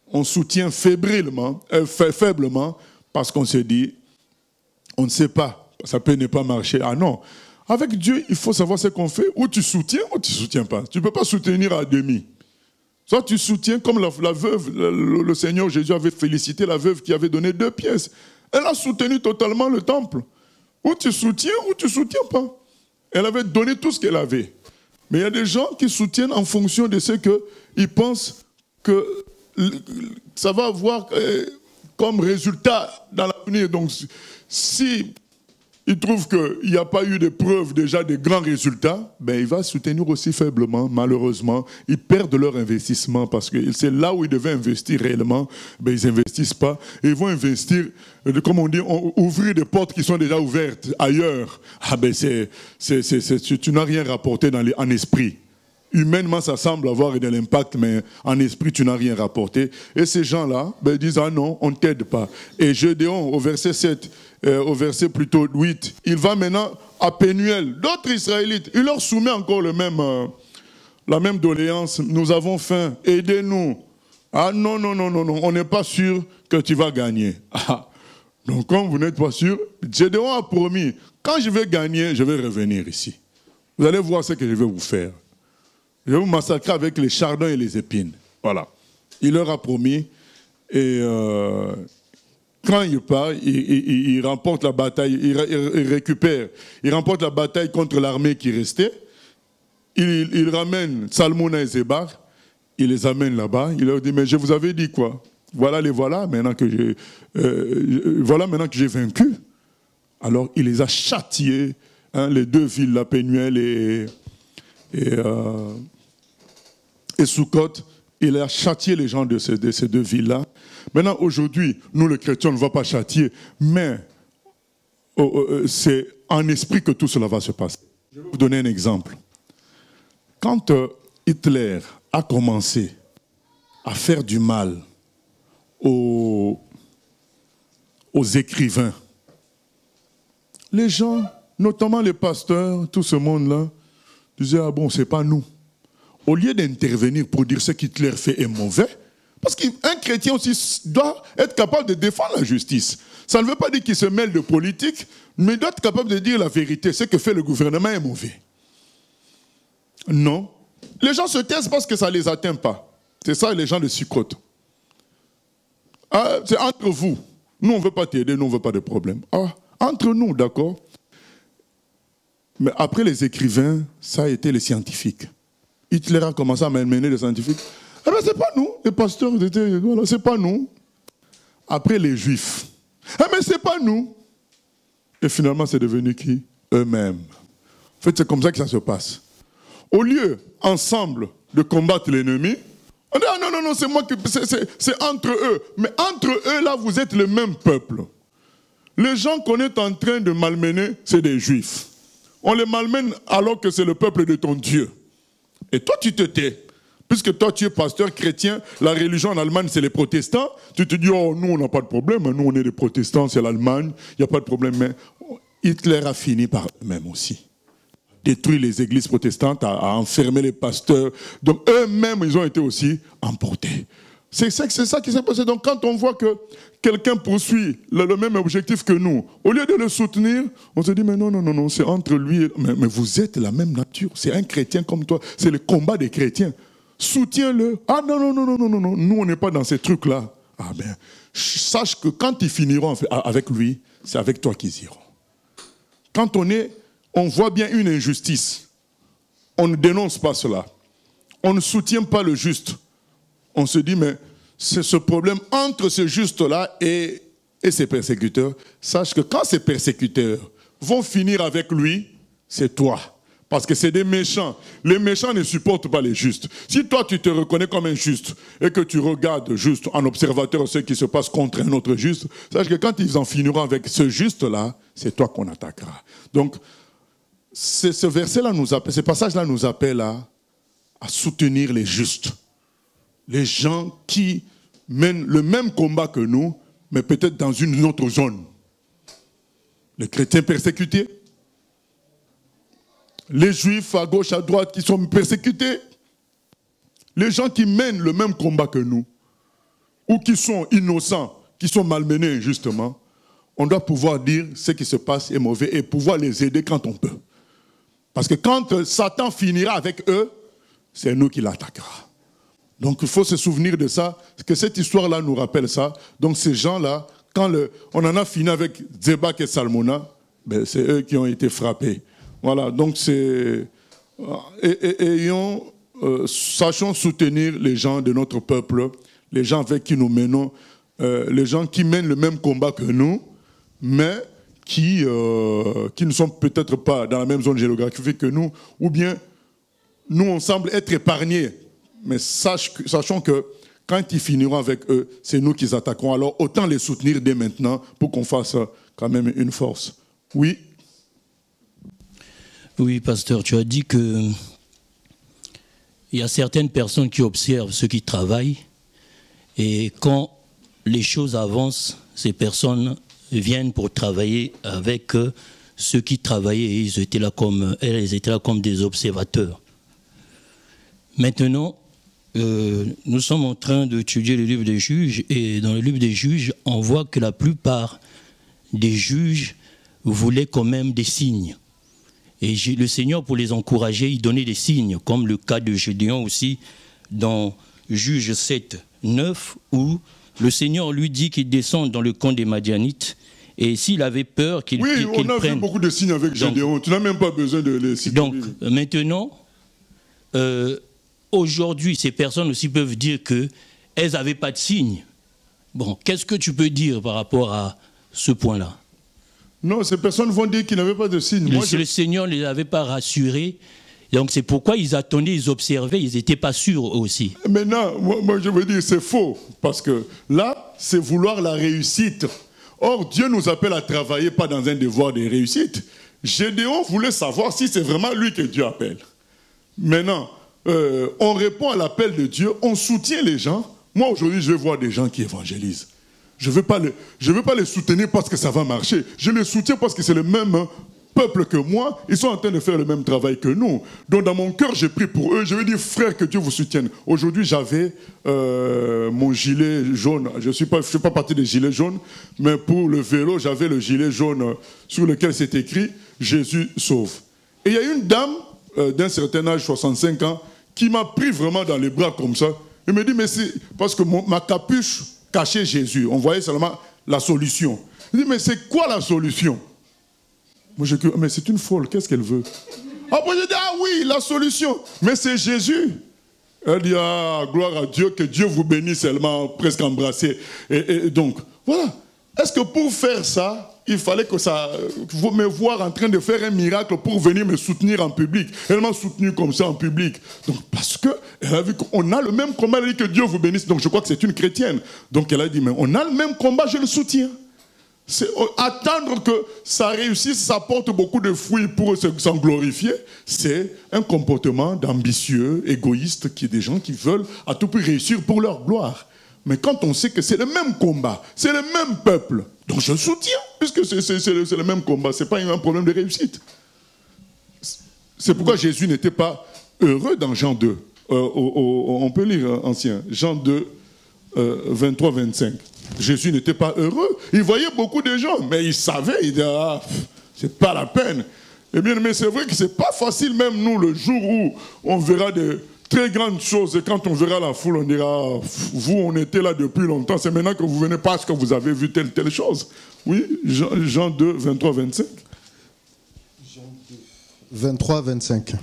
on soutient faiblement, parce qu'on se dit, on ne sait pas, ça peut ne pas marcher. Ah non, avec Dieu, il faut savoir ce qu'on fait, ou tu soutiens ou tu ne soutiens pas. Tu ne peux pas soutenir à demi. Soit tu soutiens comme la veuve, le Seigneur Jésus avait félicité la veuve qui avait donné 2 pièces. Elle a soutenu totalement le temple. Ou tu soutiens ou tu ne soutiens pas. Elle avait donné tout ce qu'elle avait. Mais il y a des gens qui soutiennent en fonction de ce qu'ils pensent que ça va avoir comme résultat dans l'avenir. Donc, si il trouve qu'il n'y a pas eu de preuves déjà de grands résultats, ben il va soutenir aussi faiblement, malheureusement. Ils perdent leur investissement parce que c'est là où ils devaient investir réellement, ben ils n'investissent pas. Et ils vont investir, comme on dit, ouvrir des portes qui sont déjà ouvertes ailleurs. Ah ben tu n'as rien rapporté en esprit. Humainement, ça semble avoir de l'impact, mais en esprit, tu n'as rien rapporté. Et ces gens-là disent, ah non, on ne t'aide pas. Et Gédéon, au verset 7, au verset plutôt 8, il va maintenant à Pénuel. D'autres Israélites, il leur soumet encore la même doléance. Nous avons faim, aidez-nous. Ah non, on n'est pas sûr que tu vas gagner. Ah. Donc, comme vous n'êtes pas sûr, Gédéon a promis, quand je vais gagner, je vais revenir ici. Vous allez voir ce que je vais vous faire. Je vais vous massacrer avec les chardons et les épines. Voilà. Il leur a promis. Et quand il part, il remporte la bataille, il récupère. Il remporte la bataille contre l'armée qui restait. Il ramène Salmona et Zébar. Il les amène là-bas. Il leur dit, mais je vous avais dit quoi? Voilà maintenant que j'ai vaincu. Alors il les a châtiés, les 2 villes, la Pénuel et Soukot, il a châtié les gens de ces 2 villes-là. Maintenant, aujourd'hui, nous, les chrétiens, on ne va pas châtier, mais c'est en esprit que tout cela va se passer. Je vais vous donner un exemple. Quand Hitler a commencé à faire du mal aux écrivains, les gens, notamment les pasteurs, tout ce monde-là, disaient, ah bon, c'est pas nous. Au lieu d'intervenir pour dire ce qu'Hitler fait est mauvais, parce qu'un chrétien aussi doit être capable de défendre la justice. Ça ne veut pas dire qu'il se mêle de politique, mais il doit être capable de dire la vérité. Ce que fait le gouvernement est mauvais. Non. Les gens se taisent parce que ça ne les atteint pas. C'est ça les gens de Sukkot. Ah, c'est entre vous. Nous, on ne veut pas t'aider, nous, on ne veut pas de problème. Ah, entre nous, d'accord. Mais après les écrivains, ça a été les scientifiques. Hitler a commencé à mener les scientifiques. Eh bien, c'est pas nous, les pasteurs, voilà, c'est pas nous. Après les juifs. Eh bien, c'est pas nous. Et finalement, c'est devenu qui? Eux-mêmes. En fait, c'est comme ça que ça se passe. Au lieu, ensemble, de combattre l'ennemi, on dit, ah non, c'est moi qui... C'est entre eux. Mais entre eux, là, vous êtes le même peuple. Les gens qu'on est en train de malmener, c'est des juifs. On les malmène alors que c'est le peuple de ton Dieu. Et toi, tu te tais. Puisque toi, tu es pasteur chrétien, la religion en Allemagne, c'est les protestants. Tu te dis, oh, nous, on n'a pas de problème. Nous, on est des protestants, c'est l'Allemagne. Il n'y a pas de problème. Mais Hitler a fini par eux-mêmes aussi. Détruire les églises protestantes, à enfermer les pasteurs. Donc, eux-mêmes, ils ont été aussi emportés. C'est ça qui s'est passé. Donc, quand on voit que quelqu'un poursuit le même objectif que nous, au lieu de le soutenir, on se dit, mais non, c'est entre lui et... Mais vous êtes la même nature. C'est un chrétien comme toi. C'est le combat des chrétiens. Soutiens-le. Ah non, nous, on n'est pas dans ces trucs-là. Ah ben, sache que quand ils finiront avec lui, c'est avec toi qu'ils iront. Quand on voit bien une injustice, on ne dénonce pas cela. On ne soutient pas le juste. On se dit, mais c'est ce problème entre ce juste-là et ses persécuteurs. Sache que quand ces persécuteurs vont finir avec lui, c'est toi. Parce que c'est des méchants. Les méchants ne supportent pas les justes. Si toi, tu te reconnais comme un juste et que tu regardes juste en observateur ce qui se passe contre un autre juste, sache que quand ils en finiront avec ce juste-là, c'est toi qu'on attaquera. Donc, ce verset-là nous appelle, ce passage-là nous appelle à soutenir les justes. Les gens qui mènent le même combat que nous, mais peut-être dans une autre zone. Les chrétiens persécutés, les juifs à gauche, à droite qui sont persécutés, les gens qui mènent le même combat que nous, ou qui sont innocents, qui sont malmenés injustement, on doit pouvoir dire ce qui se passe est mauvais et pouvoir les aider quand on peut. Parce que quand Satan finira avec eux, c'est nous qui l'attaquera. Donc il faut se souvenir de ça, que cette histoire-là nous rappelle ça. Donc ces gens-là, quand on en a fini avec Zebak et Salmona, ben, c'est eux qui ont été frappés. Voilà, donc sachons soutenir les gens de notre peuple, les gens avec qui nous menons, les gens qui mènent le même combat que nous, mais qui ne sont peut-être pas dans la même zone géographique que nous, ou bien nous on semble être épargnés, mais sachons que quand ils finiront avec eux, c'est nous qui attaquerons. Alors autant les soutenir dès maintenant pour qu'on fasse quand même une force. Oui. Oui, pasteur, tu as dit que il y a certaines personnes qui observent ceux qui travaillent et quand les choses avancent, ces personnes viennent pour travailler avec ceux qui travaillaient et elles étaient là comme des observateurs. Maintenant, nous sommes en train d'étudier le livre des juges et dans le livre des juges, on voit que la plupart des juges voulaient quand même des signes. Et le Seigneur, pour les encourager, il donnait des signes, comme le cas de Gédéon aussi, dans Juges 7, 9, où le Seigneur lui dit qu'il descende dans le camp des Madianites, et s'il avait peur qu'il prenne... Oui, on a vu beaucoup de signes avec Gédéon, tu n'as même pas besoin de les citer. Donc, maintenant, aujourd'hui, ces personnes aussi peuvent dire qu'elles n'avaient pas de signes. Bon, qu'est-ce que tu peux dire par rapport à ce point-là? Non, ces personnes vont dire qu'ils n'avaient pas de signes. Le Seigneur ne les avait pas rassurés. Donc c'est pourquoi ils attendaient, ils observaient, ils n'étaient pas sûrs aussi. Maintenant, moi je veux dire c'est faux. Parce que là, c'est vouloir la réussite. Or, Dieu nous appelle à travailler pas dans un devoir de réussite. Gédéon voulait savoir si c'est vraiment lui que Dieu appelle. Maintenant, on répond à l'appel de Dieu, on soutient les gens. Moi aujourd'hui, je vais voir des gens qui évangélisent. Je ne veux pas les soutenir parce que ça va marcher. Je les soutiens parce que c'est le même peuple que moi. Ils sont en train de faire le même travail que nous. Donc dans mon cœur, j'ai pris pour eux. Je veux dire, frère, que Dieu vous soutienne. Aujourd'hui, j'avais mon gilet jaune. Je ne suis pas parti des gilets jaunes, mais pour le vélo, j'avais le gilet jaune sur lequel c'est écrit « Jésus sauve ». Et il y a une dame d'un certain âge, 65 ans, qui m'a pris vraiment dans les bras comme ça. Elle me dit, mais c'est parce que ma capuche cachait Jésus. On voyait seulement la solution. Elle dit, mais c'est quoi la solution? Moi, je dis, mais c'est une folle, qu'est-ce qu'elle veut? Après, je dis, ah oui, la solution, mais c'est Jésus. Elle dit, ah, gloire à Dieu, que Dieu vous bénisse, seulement presque embrassé. Et donc, voilà. Est-ce que pour faire ça, il fallait que ça, vous me voir en train de faire un miracle pour venir me soutenir en public? Elle m'a soutenu comme ça en public. Donc, parce qu'elle a vu qu'on a le même combat, elle a dit que Dieu vous bénisse. Donc, je crois que c'est une chrétienne. Donc, elle a dit, mais on a le même combat, je le soutiens. Attendre que ça réussisse, ça porte beaucoup de fruits pour s'en glorifier. C'est un comportement d'ambitieux, égoïste, qui est des gens qui veulent à tout prix réussir pour leur gloire. Mais quand on sait que c'est le même combat, c'est le même peuple, donc je le soutiens, puisque c'est le même combat, ce n'est pas un problème de réussite. C'est pourquoi Jésus n'était pas heureux dans Jean 2. On peut lire ancien, Jean 2, 23-25. Jésus n'était pas heureux. Il voyait beaucoup de gens, mais il savait, il disait, ah, c'est pas la peine. Eh bien, mais c'est vrai que c'est pas facile, même nous, le jour où on verra très grande chose, et quand on verra la foule, on dira, vous, on était là depuis longtemps, c'est maintenant que vous venez parce que vous avez vu telle chose. Oui, Jean 2, 23, 25. Jean 2, 23, 25.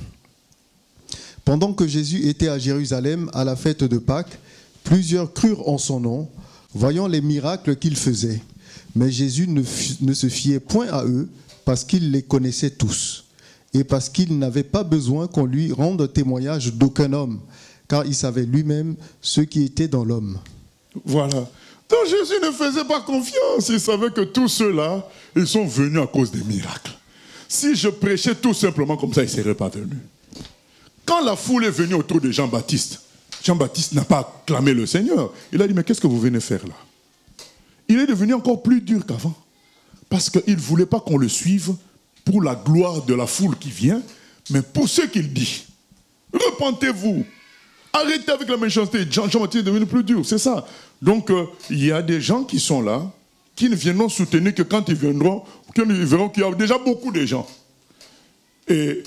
Pendant que Jésus était à Jérusalem à la fête de Pâques, plusieurs crurent en son nom, voyant les miracles qu'il faisait. Mais Jésus ne se fiait point à eux, parce qu'il les connaissait tous, et parce qu'il n'avait pas besoin qu'on lui rende témoignage d'aucun homme, car il savait lui-même ce qui était dans l'homme. Voilà. Donc Jésus ne faisait pas confiance. Il savait que tous ceux-là, ils sont venus à cause des miracles. Si je prêchais tout simplement comme ça, ils ne seraient pas venus. Quand la foule est venue autour de Jean-Baptiste, Jean-Baptiste n'a pas acclamé le Seigneur. Il a dit, mais qu'est-ce que vous venez faire là? Il est devenu encore plus dur qu'avant. Parce qu'il ne voulait pas qu'on le suive pour la gloire de la foule qui vient, mais pour ce qu'il dit. Repentez-vous. Arrêtez avec la méchanceté. Jean-Baptiste est devenu plus dur, c'est ça. Donc, il y a des gens qui sont là, qui ne viendront soutenir que quand ils viendront, qu'ils verront qu'il y a déjà beaucoup de gens. Et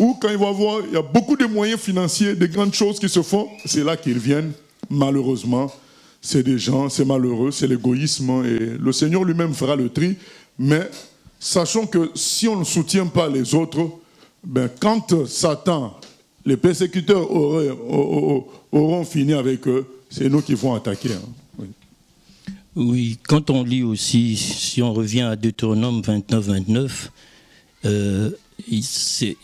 ou quand ils vont voir, il y a beaucoup de moyens financiers, de grandes choses qui se font, c'est là qu'ils viennent, malheureusement. C'est des gens, c'est malheureux, c'est l'égoïsme, et le Seigneur lui-même fera le tri. Mais sachons que si on ne soutient pas les autres, ben, quand Satan, les persécuteurs auront fini avec eux, c'est nous qui vont attaquer. Hein. Oui. Oui, quand on lit aussi, si on revient à Deutéronome 29, il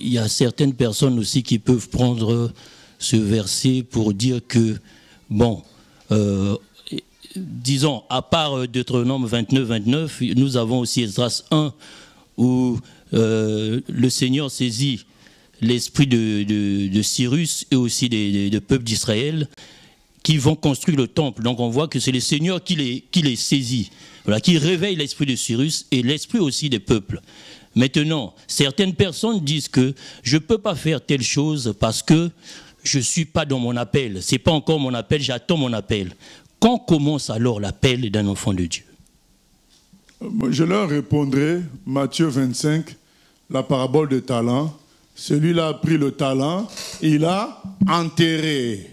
y a certaines personnes aussi qui peuvent prendre ce verset pour dire que, bon, disons, à part Deutéronome 29, nous avons aussi Esdras 1, où le Seigneur saisit l'esprit de Cyrus et aussi des peuples d'Israël qui vont construire le temple. Donc on voit que c'est le Seigneur qui les saisit, voilà, qui réveille l'esprit de Cyrus et l'esprit aussi des peuples. Maintenant, certaines personnes disent que je ne peux pas faire telle chose parce que je ne suis pas dans mon appel. Ce n'est pas encore mon appel, j'attends mon appel. Quand commence alors l'appel d'un enfant de Dieu? Je leur répondrai, Matthieu 25, la parabole des talents. Celui-là a pris le talent, il a enterré.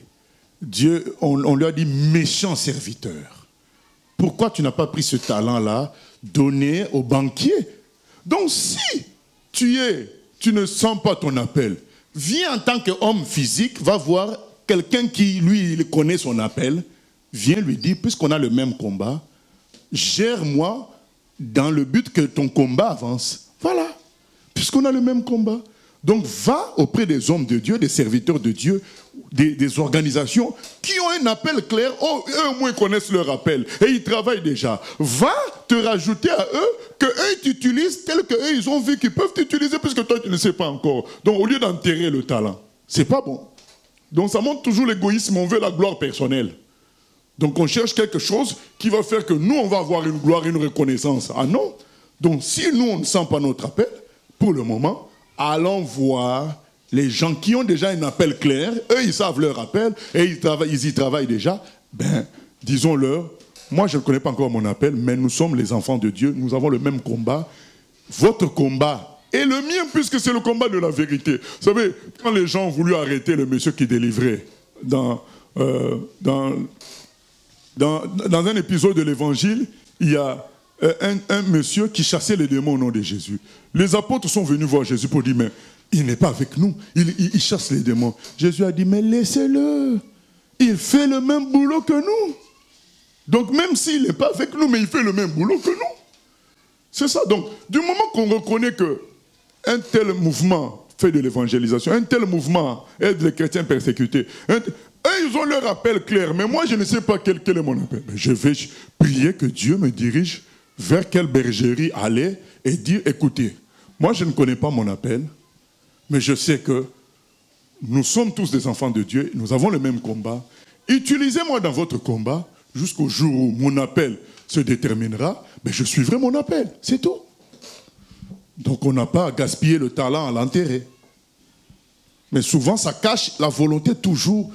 Dieu, on lui a dit, méchant serviteur. Pourquoi tu n'as pas pris ce talent-là, donné au banquier? Donc si tu ne sens pas ton appel, viens en tant qu'homme physique, va voir quelqu'un qui, lui, il connaît son appel, viens lui dire, puisqu'on a le même combat, gère-moi dans le but que ton combat avance. Voilà, puisqu'on a le même combat. Donc va auprès des hommes de Dieu, des serviteurs de Dieu, des organisations qui ont un appel clair. Oh, eux au moins connaissent leur appel et ils travaillent déjà. Va te rajouter à eux qu'eux t'utilisent tel qu'eux ils ont vu qu'ils peuvent t'utiliser puisque toi tu ne sais pas encore. Donc au lieu d'enterrer le talent, c'est pas bon. Donc ça montre toujours l'égoïsme, on veut la gloire personnelle. Donc on cherche quelque chose qui va faire que nous on va avoir une gloire, une reconnaissance. Ah non. Donc si nous on ne sent pas notre appel, pour le moment, allons voir les gens qui ont déjà un appel clair, eux ils savent leur appel et ils y travaillent déjà, ben disons-leur, moi je ne connais pas encore mon appel, mais nous sommes les enfants de Dieu, nous avons le même combat, votre combat est le mien puisque c'est le combat de la vérité. Vous savez, quand les gens ont voulu arrêter le monsieur qui délivrait dans un épisode de l'évangile, il y a un monsieur qui chassait les démons au nom de Jésus. Les apôtres sont venus voir Jésus pour dire, mais il n'est pas avec nous, il chasse les démons. Jésus a dit, mais laissez-le, il fait le même boulot que nous. Donc même s'il n'est pas avec nous, mais il fait le même boulot que nous. C'est ça, donc du moment qu'on reconnaît qu'un tel mouvement fait de l'évangélisation, un tel mouvement aide les chrétiens persécutés, eux, ils ont leur appel clair, mais moi, je ne sais pas quel est mon appel. Mais je vais prier que Dieu me dirige vers quelle bergerie aller et dire, écoutez, moi, je ne connais pas mon appel, mais je sais que nous sommes tous des enfants de Dieu, nous avons le même combat. Utilisez-moi dans votre combat jusqu'au jour où mon appel se déterminera, mais je suivrai mon appel, c'est tout. Donc, on n'a pas à gaspiller le talent à l'enterrer. Mais souvent, ça cache la volonté toujours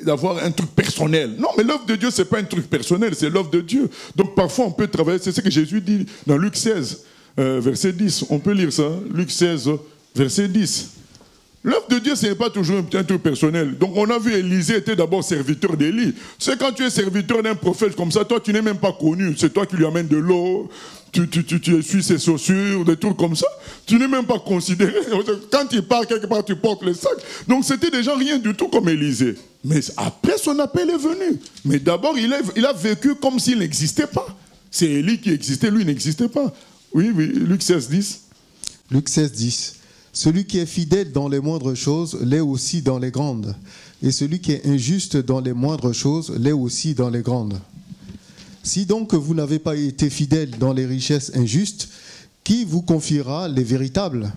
d'avoir un truc personnel. Non, mais l'œuvre de Dieu, ce n'est pas un truc personnel, c'est l'œuvre de Dieu. Donc parfois, on peut travailler, c'est ce que Jésus dit dans Luc 16, verset 10. On peut lire ça, Luc 16, verset 10. L'œuvre de Dieu, ce n'est pas toujours un truc personnel. Donc on a vu Élisée était d'abord serviteur d'Élie. C'est quand tu es serviteur d'un prophète comme ça, toi tu n'es même pas connu. C'est toi qui lui amènes de l'eau, tu essuies ses chaussures, des trucs comme ça. Tu n'es même pas considéré. Quand il part quelque part, tu portes le sac. Donc c'était déjà rien du tout comme Élisée. Mais après son appel est venu. Mais d'abord il a vécu comme s'il n'existait pas. C'est Élie qui existait, lui n'existait pas. Oui, Luc 16, 10. Luc 16, 10. Celui qui est fidèle dans les moindres choses l'est aussi dans les grandes. Et celui qui est injuste dans les moindres choses l'est aussi dans les grandes. Si donc vous n'avez pas été fidèle dans les richesses injustes, qui vous confiera les véritables?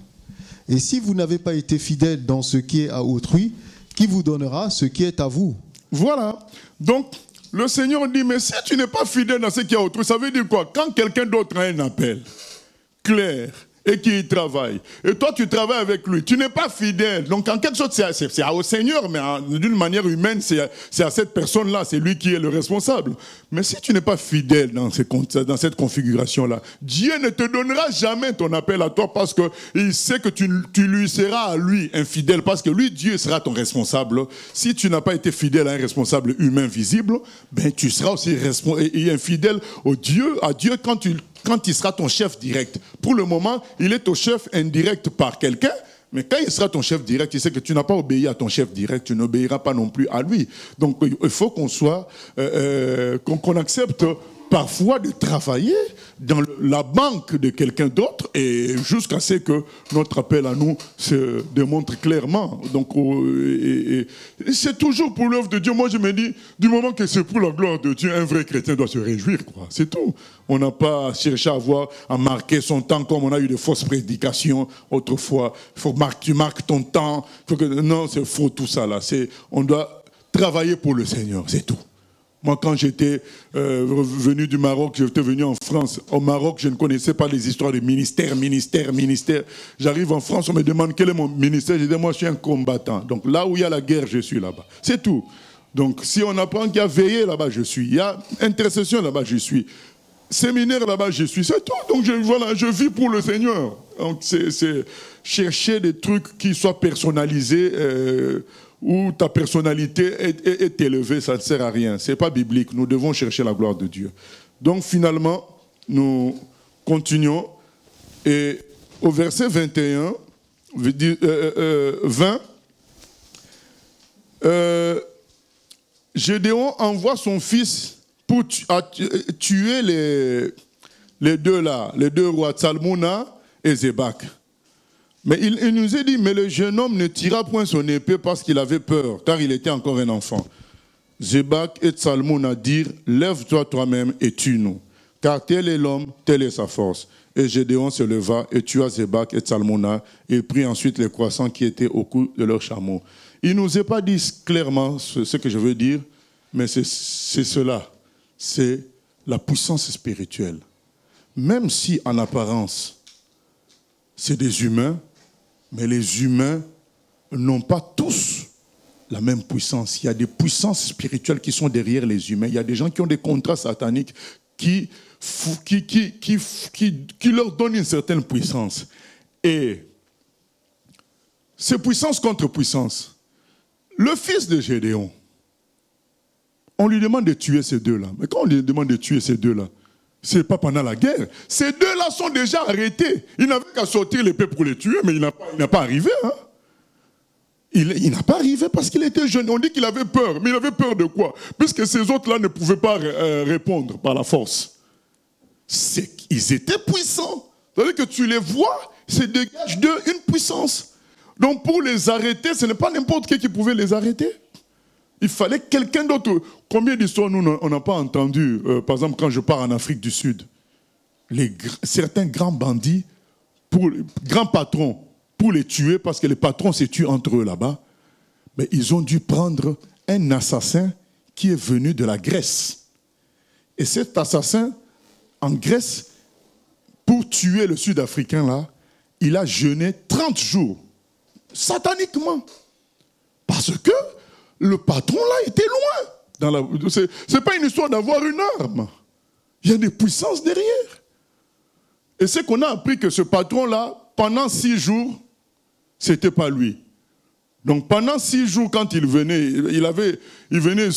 Et si vous n'avez pas été fidèle dans ce qui est à autrui, qui vous donnera ce qui est à vous? Voilà. Donc, le Seigneur dit, mais si tu n'es pas fidèle dans ce qui est à autrui, ça veut dire quoi? Quand quelqu'un d'autre a un appel clair, et qui y travaille. Et toi, tu travailles avec lui. Tu n'es pas fidèle. Donc, en quelque sorte, c'est au Seigneur, mais d'une manière humaine, c'est à cette personne-là. C'est lui qui est le responsable. Mais si tu n'es pas fidèle dans cette configuration-là, Dieu ne te donnera jamais ton appel à toi parce qu'il sait que tu lui seras à lui infidèle. Parce que lui, Dieu sera ton responsable. Si tu n'as pas été fidèle à un responsable humain visible, ben, tu seras aussi infidèle à Dieu quand il sera ton chef direct. Pour le moment, il est ton chef indirect par quelqu'un, mais quand il sera ton chef direct, il sait que tu n'as pas obéi à ton chef direct, tu n'obéiras pas non plus à lui. Donc il faut qu'on accepte parfois de travailler dans la banque de quelqu'un d'autre et jusqu'à ce que notre appel à nous se démontre clairement. Donc c'est toujours pour l'œuvre de Dieu. Moi je me dis, du moment que c'est pour la gloire de Dieu, un vrai chrétien doit se réjouir, quoi. C'est tout. On n'a pas cherché à marquer son temps comme on a eu de fausses prédications autrefois. Tu marques ton temps. Non, c'est faux tout ça là. On doit travailler pour le Seigneur, c'est tout. Moi, quand j'étais venu du Maroc, j'étais venu en France. Au Maroc, je ne connaissais pas les histoires de ministère. J'arrive en France, on me demande quel est mon ministère. Je dis, moi, je suis un combattant. Donc là où il y a la guerre, je suis là-bas. C'est tout. Donc si on apprend qu'il y a veillé là-bas, je suis. Il y a intercession là-bas, je suis. Séminaire là-bas, je suis. C'est tout. Donc je vis pour le Seigneur. Donc c'est chercher des trucs qui soient personnalisés. Où ta personnalité est élevée, ça ne sert à rien. Ce n'est pas biblique. Nous devons chercher la gloire de Dieu. Donc finalement, nous continuons. Et au verset 21, 20, Gédéon envoie son fils pour tuer les deux là, les deux rois, Tsalmouna et Zébak. Mais il nous est dit, mais le jeune homme ne tira point son épée parce qu'il avait peur, car il était encore un enfant. Zébak et Tsalmouna dirent, lève-toi toi-même et tue-nous, car tel est l'homme, telle est sa force. Et Gédéon se leva et tua Zébak et Tsalmouna, et prit ensuite les croissants qui étaient au cou de leurs chameaux. Il ne nous est pas dit clairement ce que je veux dire, mais c'est cela, c'est la puissance spirituelle. Même si en apparence, c'est des humains, mais les humains n'ont pas tous la même puissance. Il y a des puissances spirituelles qui sont derrière les humains. Il y a des gens qui ont des contrats sataniques qui leur donnent une certaine puissance. Et c'est puissance contre puissance. Le fils de Gédéon, on lui demande de tuer ces deux-là. Mais quand on lui demande de tuer ces deux-là, ce n'est pas pendant la guerre. Ces deux-là sont déjà arrêtés. Il n'avait qu'à sortir l'épée pour les tuer, mais il n'a pas arrivé. Hein? Il n'a pas arrivé parce qu'il était jeune. On dit qu'il avait peur. Mais il avait peur de quoi? Puisque ces autres-là ne pouvaient pas répondre par la force. Ils étaient puissants. C'est-à-dire que tu les vois, c'est dégage d'eux une puissance. Donc pour les arrêter, ce n'est pas n'importe qui pouvait les arrêter. Il fallait quelqu'un d'autre. Combien d'histoires nous on n'a pas entendu, par exemple quand je pars en Afrique du Sud, certains grands bandits, grands patrons, pour les tuer, parce que les patrons se tuent entre eux là-bas, mais ils ont dû prendre un assassin qui est venu de la Grèce. Et cet assassin, en Grèce, pour tuer le Sud-Africain là, il a jeûné 30 jours, sataniquement. Parce que le patron là était loin. Ce n'est pas une histoire d'avoir une arme. Il y a des puissances derrière. Et c'est qu'on a appris que ce patron là, pendant 6 jours, ce n'était pas lui. Donc pendant 6 jours, quand il venait, il venait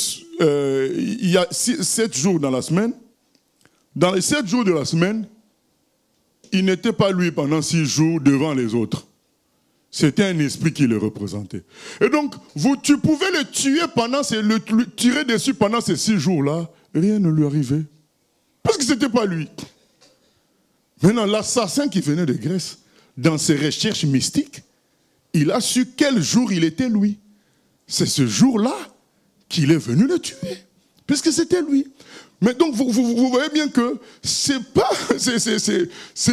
il y a 7 jours dans la semaine. Dans les 7 jours de la semaine, il n'était pas lui pendant 6 jours devant les autres. C'était un esprit qui le représentait. Et donc, tu pouvais le tuer le tirer dessus pendant ces 6 jours-là, rien ne lui arrivait. Parce que ce n'était pas lui. Maintenant, l'assassin qui venait de Grèce, dans ses recherches mystiques, il a su quel jour il était lui. C'est ce jour-là qu'il est venu le tuer. Puisque c'était lui. Mais donc, vous voyez bien que c'est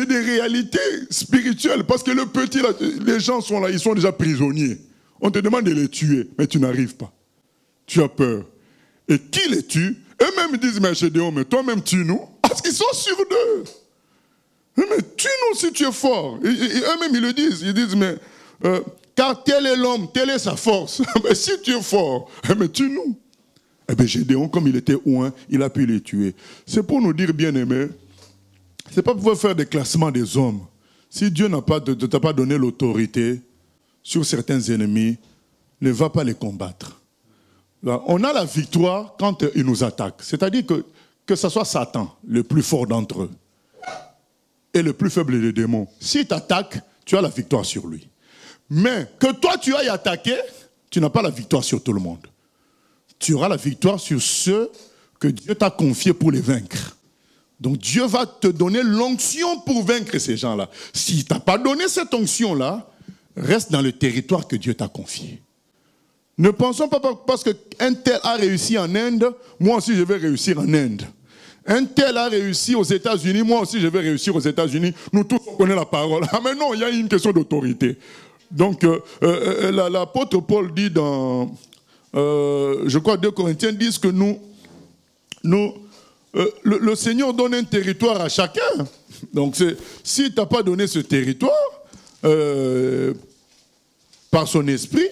des réalités spirituelles. Parce que le petit, là, les gens sont là, ils sont déjà prisonniers. On te demande de les tuer, mais tu n'arrives pas. Tu as peur. Et qui les tue? Eux-mêmes disent, mais Gédéon, mais toi-même tue-nous. Parce qu'ils sont sûrs d'eux. Mais tue-nous si tu es fort. Et eux-mêmes, ils le disent. Ils disent, mais car tel est l'homme, telle est sa force. Mais si tu es fort, mais tue-nous. Eh bien, Gédéon, comme il était oint, il a pu les tuer. C'est pour nous dire, bien-aimés, c'est pas pour faire des classements des hommes. Si Dieu ne t'a pas donné l'autorité sur certains ennemis, ne va pas les combattre. Là, on a la victoire quand ils nous attaquent. C'est-à-dire que ce soit Satan, le plus fort d'entre eux, et le plus faible des démons. S'il t'attaque, tu as la victoire sur lui. Mais que toi, tu ailles attaquer, tu n'as pas la victoire sur tout le monde. Tu auras la victoire sur ceux que Dieu t'a confiés pour les vaincre. Donc Dieu va te donner l'onction pour vaincre ces gens-là. S'il ne t'a pas donné cette onction-là, reste dans le territoire que Dieu t'a confié. Ne pensons pas parce qu'un tel a réussi en Inde, moi aussi je vais réussir en Inde. Un tel a réussi aux États-Unis, moi aussi je vais réussir aux États-Unis. Nous tous on connaît la parole. Ah mais non, il y a une question d'autorité. Donc l'apôtre Paul dit dans... je crois 2 Corinthiens disent que le Seigneur donne un territoire à chacun. Donc s'il ne t'a pas donné ce territoire, par son esprit,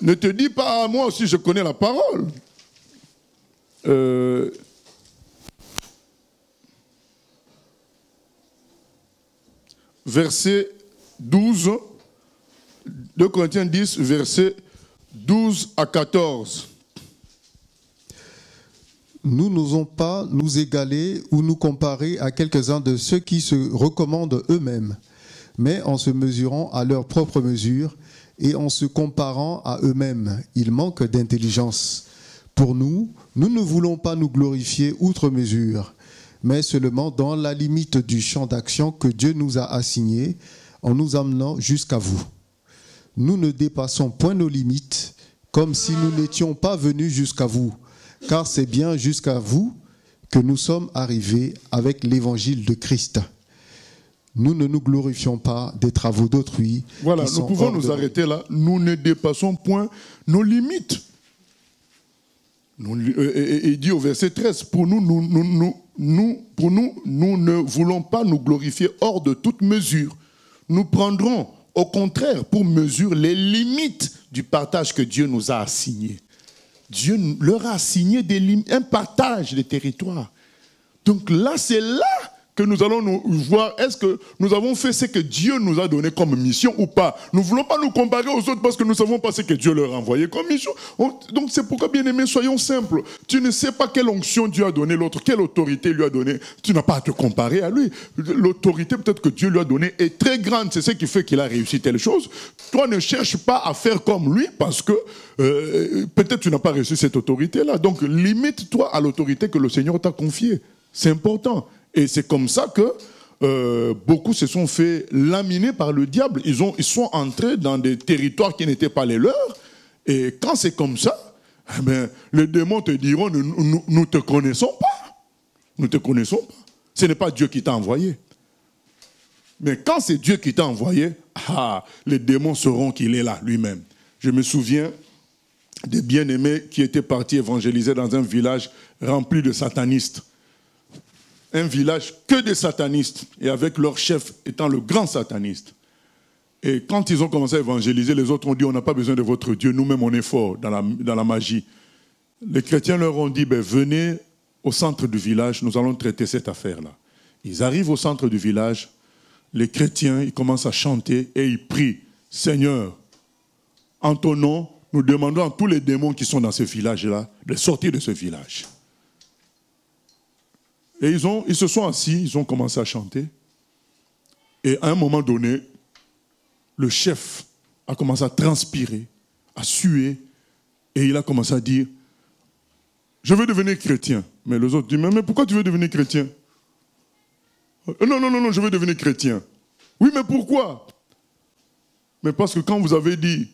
ne te dis pas, moi aussi je connais la parole. Verset 12, 2 Corinthiens 10, verset 12 à 14. Nous n'osons pas nous égaler ou nous comparer à quelques-uns de ceux qui se recommandent eux-mêmes, mais en se mesurant à leur propre mesure et en se comparant à eux-mêmes, ils manquent d'intelligence. Pour nous, nous ne voulons pas nous glorifier outre mesure, mais seulement dans la limite du champ d'action que Dieu nous a assigné en nous amenant jusqu'à vous. Nous ne dépassons point nos limites, comme si nous n'étions pas venus jusqu'à vous, car c'est bien jusqu'à vous que nous sommes arrivés avec l'évangile de Christ. Nous ne nous glorifions pas des travaux d'autrui. Voilà, nous pouvons nous arrêter là. Nous ne dépassons point nos limites. Il dit au verset 13, pour nous ne voulons pas nous glorifier hors de toute mesure. Nous prendrons au contraire pour mesure les limites du partage que Dieu nous a assigné. Dieu leur a assigné un partage des territoires. Donc là, c'est là que nous allons nous voir, est-ce que nous avons fait ce que Dieu nous a donné comme mission ou pas. Nous ne voulons pas nous comparer aux autres parce que nous ne savons pas ce que Dieu leur a envoyé comme mission. Donc c'est pourquoi, bien aimés, soyons simples. Tu ne sais pas quelle onction Dieu a donné l'autre, quelle autorité lui a donné. Tu n'as pas à te comparer à lui. L'autorité peut-être que Dieu lui a donnée est très grande. C'est ce qui fait qu'il a réussi telle chose. Toi, ne cherche pas à faire comme lui parce que peut-être tu n'as pas reçu cette autorité-là. Donc limite-toi à l'autorité que le Seigneur t'a confiée. C'est important. Et c'est comme ça que beaucoup se sont fait laminer par le diable. Ils sont entrés dans des territoires qui n'étaient pas les leurs. Et quand c'est comme ça, eh bien, les démons te diront, nous ne te connaissons pas. Nous ne te connaissons pas. Ce n'est pas Dieu qui t'a envoyé. Mais quand c'est Dieu qui t'a envoyé, les démons sauront qu'il est là lui-même. Je me souviens des bien-aimés qui étaient partis évangéliser dans un village rempli de satanistes. Un village que des satanistes, et avec leur chef étant le grand sataniste. Et quand ils ont commencé à évangéliser, les autres ont dit, on n'a pas besoin de votre Dieu, nous-mêmes on est forts dans la magie. Les chrétiens leur ont dit, venez au centre du village, nous allons traiter cette affaire-là. Ils arrivent au centre du village, les chrétiens, ils commencent à chanter et ils prient, Seigneur, en ton nom, nous demandons à tous les démons qui sont dans ce village-là de sortir de ce village. Et ils se sont assis, ils ont commencé à chanter. Et à un moment donné, le chef a commencé à transpirer, à suer, et il a commencé à dire, je veux devenir chrétien. Mais les autres disent, mais pourquoi tu veux devenir chrétien? Non, je veux devenir chrétien. Oui, mais pourquoi? Mais parce que quand vous avez dit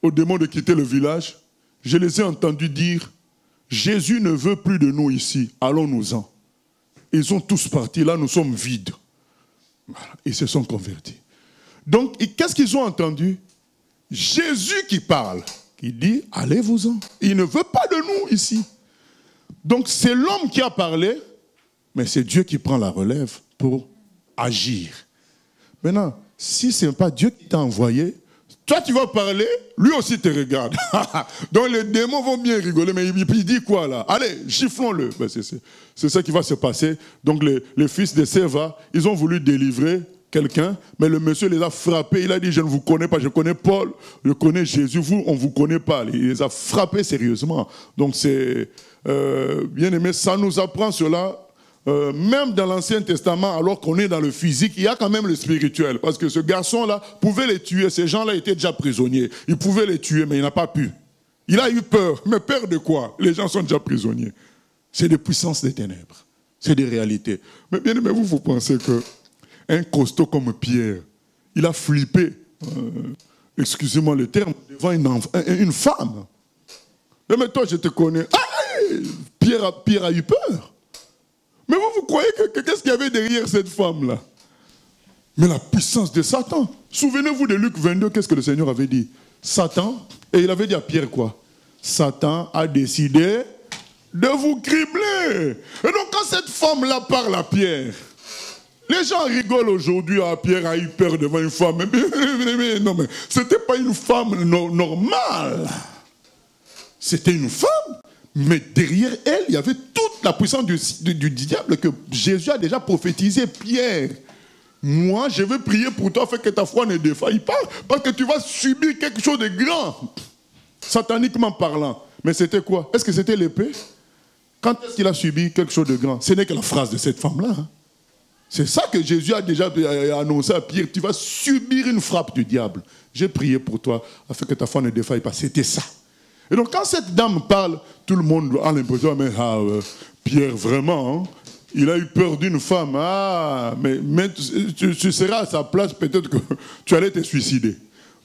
aux démons de quitter le village, je les ai entendus dire, Jésus ne veut plus de nous ici, allons-nous-en. Ils sont tous partis, là nous sommes vides. Voilà. Ils se sont convertis. Donc, qu'est-ce qu'ils ont entendu? Jésus qui parle, qui dit, allez-vous-en. Il ne veut pas de nous ici. Donc, c'est l'homme qui a parlé, mais c'est Dieu qui prend la relève pour agir. Maintenant, si ce n'est pas Dieu qui t'a envoyé, toi tu vas parler, lui aussi te regarde. Donc les démons vont bien rigoler, mais il dit quoi là? Allez, giflons-le. Ben, c'est ça qui va se passer. Donc les fils de Séva, ils ont voulu délivrer quelqu'un, mais le monsieur les a frappés. Il a dit, je ne vous connais pas, je connais Paul, je connais Jésus, vous, on ne vous connaît pas. Il les a frappés sérieusement. Donc c'est, bien aimé, ça nous apprend cela. Même dans l'Ancien Testament, alors qu'on est dans le physique, il y a quand même le spirituel. Parce que ce garçon-là pouvait les tuer. Ces gens-là étaient déjà prisonniers. Il pouvait les tuer, mais il n'a pas pu. Il a eu peur. Mais peur de quoi? Les gens sont déjà prisonniers. C'est des puissances des ténèbres. C'est des réalités. Mais bien aimé, vous pensez qu'un costaud comme Pierre, il a flippé, excusez-moi le terme, devant une femme. Mais toi, je te connais. Ah, Pierre a eu peur. Mais vous croyez que qu'est-ce qu'il y avait derrière cette femme-là? Mais la puissance de Satan. Souvenez-vous de Luc 22, qu'est-ce que le Seigneur avait dit? Satan, et il avait dit à Pierre quoi? Satan a décidé de vous cribler. Et donc quand cette femme-là parle à Pierre, les gens rigolent aujourd'hui, ah, Pierre a eu peur devant une femme. Mais non, mais c'était pas une femme normale. C'était une femme. Mais derrière elle, il y avait toute la puissance du diable que Jésus a déjà prophétisé. Pierre, moi, je veux prier pour toi, afin que ta foi ne défaille pas, parce que tu vas subir quelque chose de grand, sataniquement parlant. Mais c'était quoi? Est-ce que c'était l'épée? Quand est-ce qu'il a subi quelque chose de grand? Ce n'est que la phrase de cette femme-là. Hein. C'est ça que Jésus a déjà annoncé à Pierre. Tu vas subir une frappe du diable. J'ai prié pour toi, afin que ta foi ne défaille pas. C'était ça. Et donc quand cette dame parle, tout le monde a l'impression, mais Pierre, vraiment, hein, il a eu peur d'une femme. Ah, mais tu seras à sa place, peut-être que tu allais te suicider.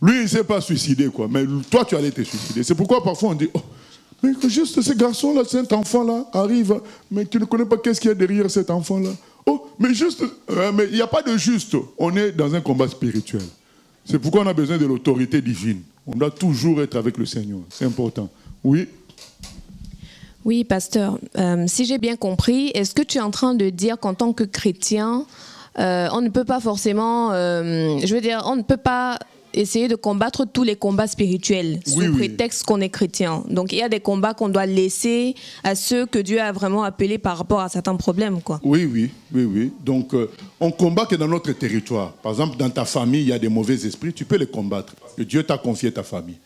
Lui, il ne s'est pas suicidé, quoi. Mais toi, tu allais te suicider. C'est pourquoi parfois on dit, oh, mais juste ce garçon-là, cet enfant-là arrive, mais tu ne connais pas qu'est-ce qu'il y a derrière cet enfant-là. Oh, mais juste, mais il n'y a pas de juste. On est dans un combat spirituel. C'est pourquoi on a besoin de l'autorité divine. On doit toujours être avec le Seigneur. C'est important. Oui. Oui, pasteur. Si j'ai bien compris, est-ce que tu es en train de dire qu'en tant que chrétien, on ne peut pas forcément... je veux dire, on ne peut pas essayer de combattre tous les combats spirituels sous prétexte qu'on est chrétien. Donc, il y a des combats qu'on doit laisser à ceux que Dieu a vraiment appelés par rapport à certains problèmes, quoi. Oui. Donc, on combat que dans notre territoire. Par exemple, dans ta famille, il y a des mauvais esprits, tu peux les combattre. Parce que Dieu t'a confié ta famille.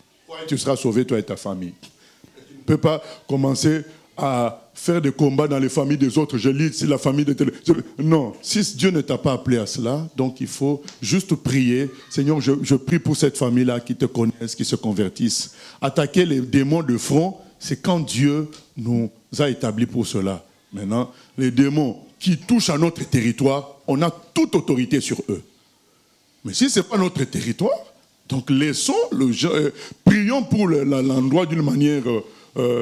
Tu seras sauvé, toi et ta famille. Tu ne peux pas commencer à faire des combats dans les familles des autres. Je lis si la famille de tel... Non, si Dieu ne t'a pas appelé à cela, donc il faut juste prier. Seigneur, je prie pour cette famille-là qui te connaissent, qui se convertissent. Attaquer les démons de front, c'est quand Dieu nous a établis pour cela. Maintenant, les démons qui touchent à notre territoire, on a toute autorité sur eux. Mais si ce n'est pas notre territoire, donc laissons, prions pour l'endroit d'une manière...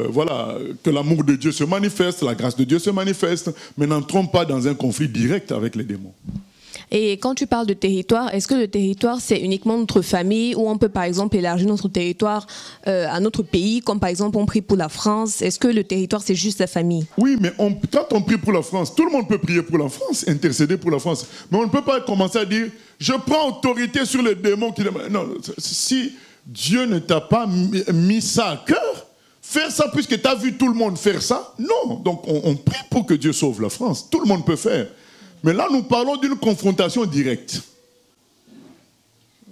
voilà, que l'amour de Dieu se manifeste, la grâce de Dieu se manifeste, mais n'entrons pas dans un conflit direct avec les démons. Et quand tu parles de territoire, est-ce que le territoire, c'est uniquement notre famille, ou on peut par exemple élargir notre territoire à notre pays, comme par exemple on prie pour la France? Est-ce que le territoire, c'est juste la famille? Oui, mais quand on prie pour la France, tout le monde peut prier pour la France, intercéder pour la France. Mais on ne peut pas commencer à dire, je prends autorité sur les démons qui... Non, si Dieu ne t'a pas mis ça à cœur, faire ça puisque tu as vu tout le monde faire ça? Non. Donc on prie pour que Dieu sauve la France. Tout le monde peut faire. Mais là, nous parlons d'une confrontation directe.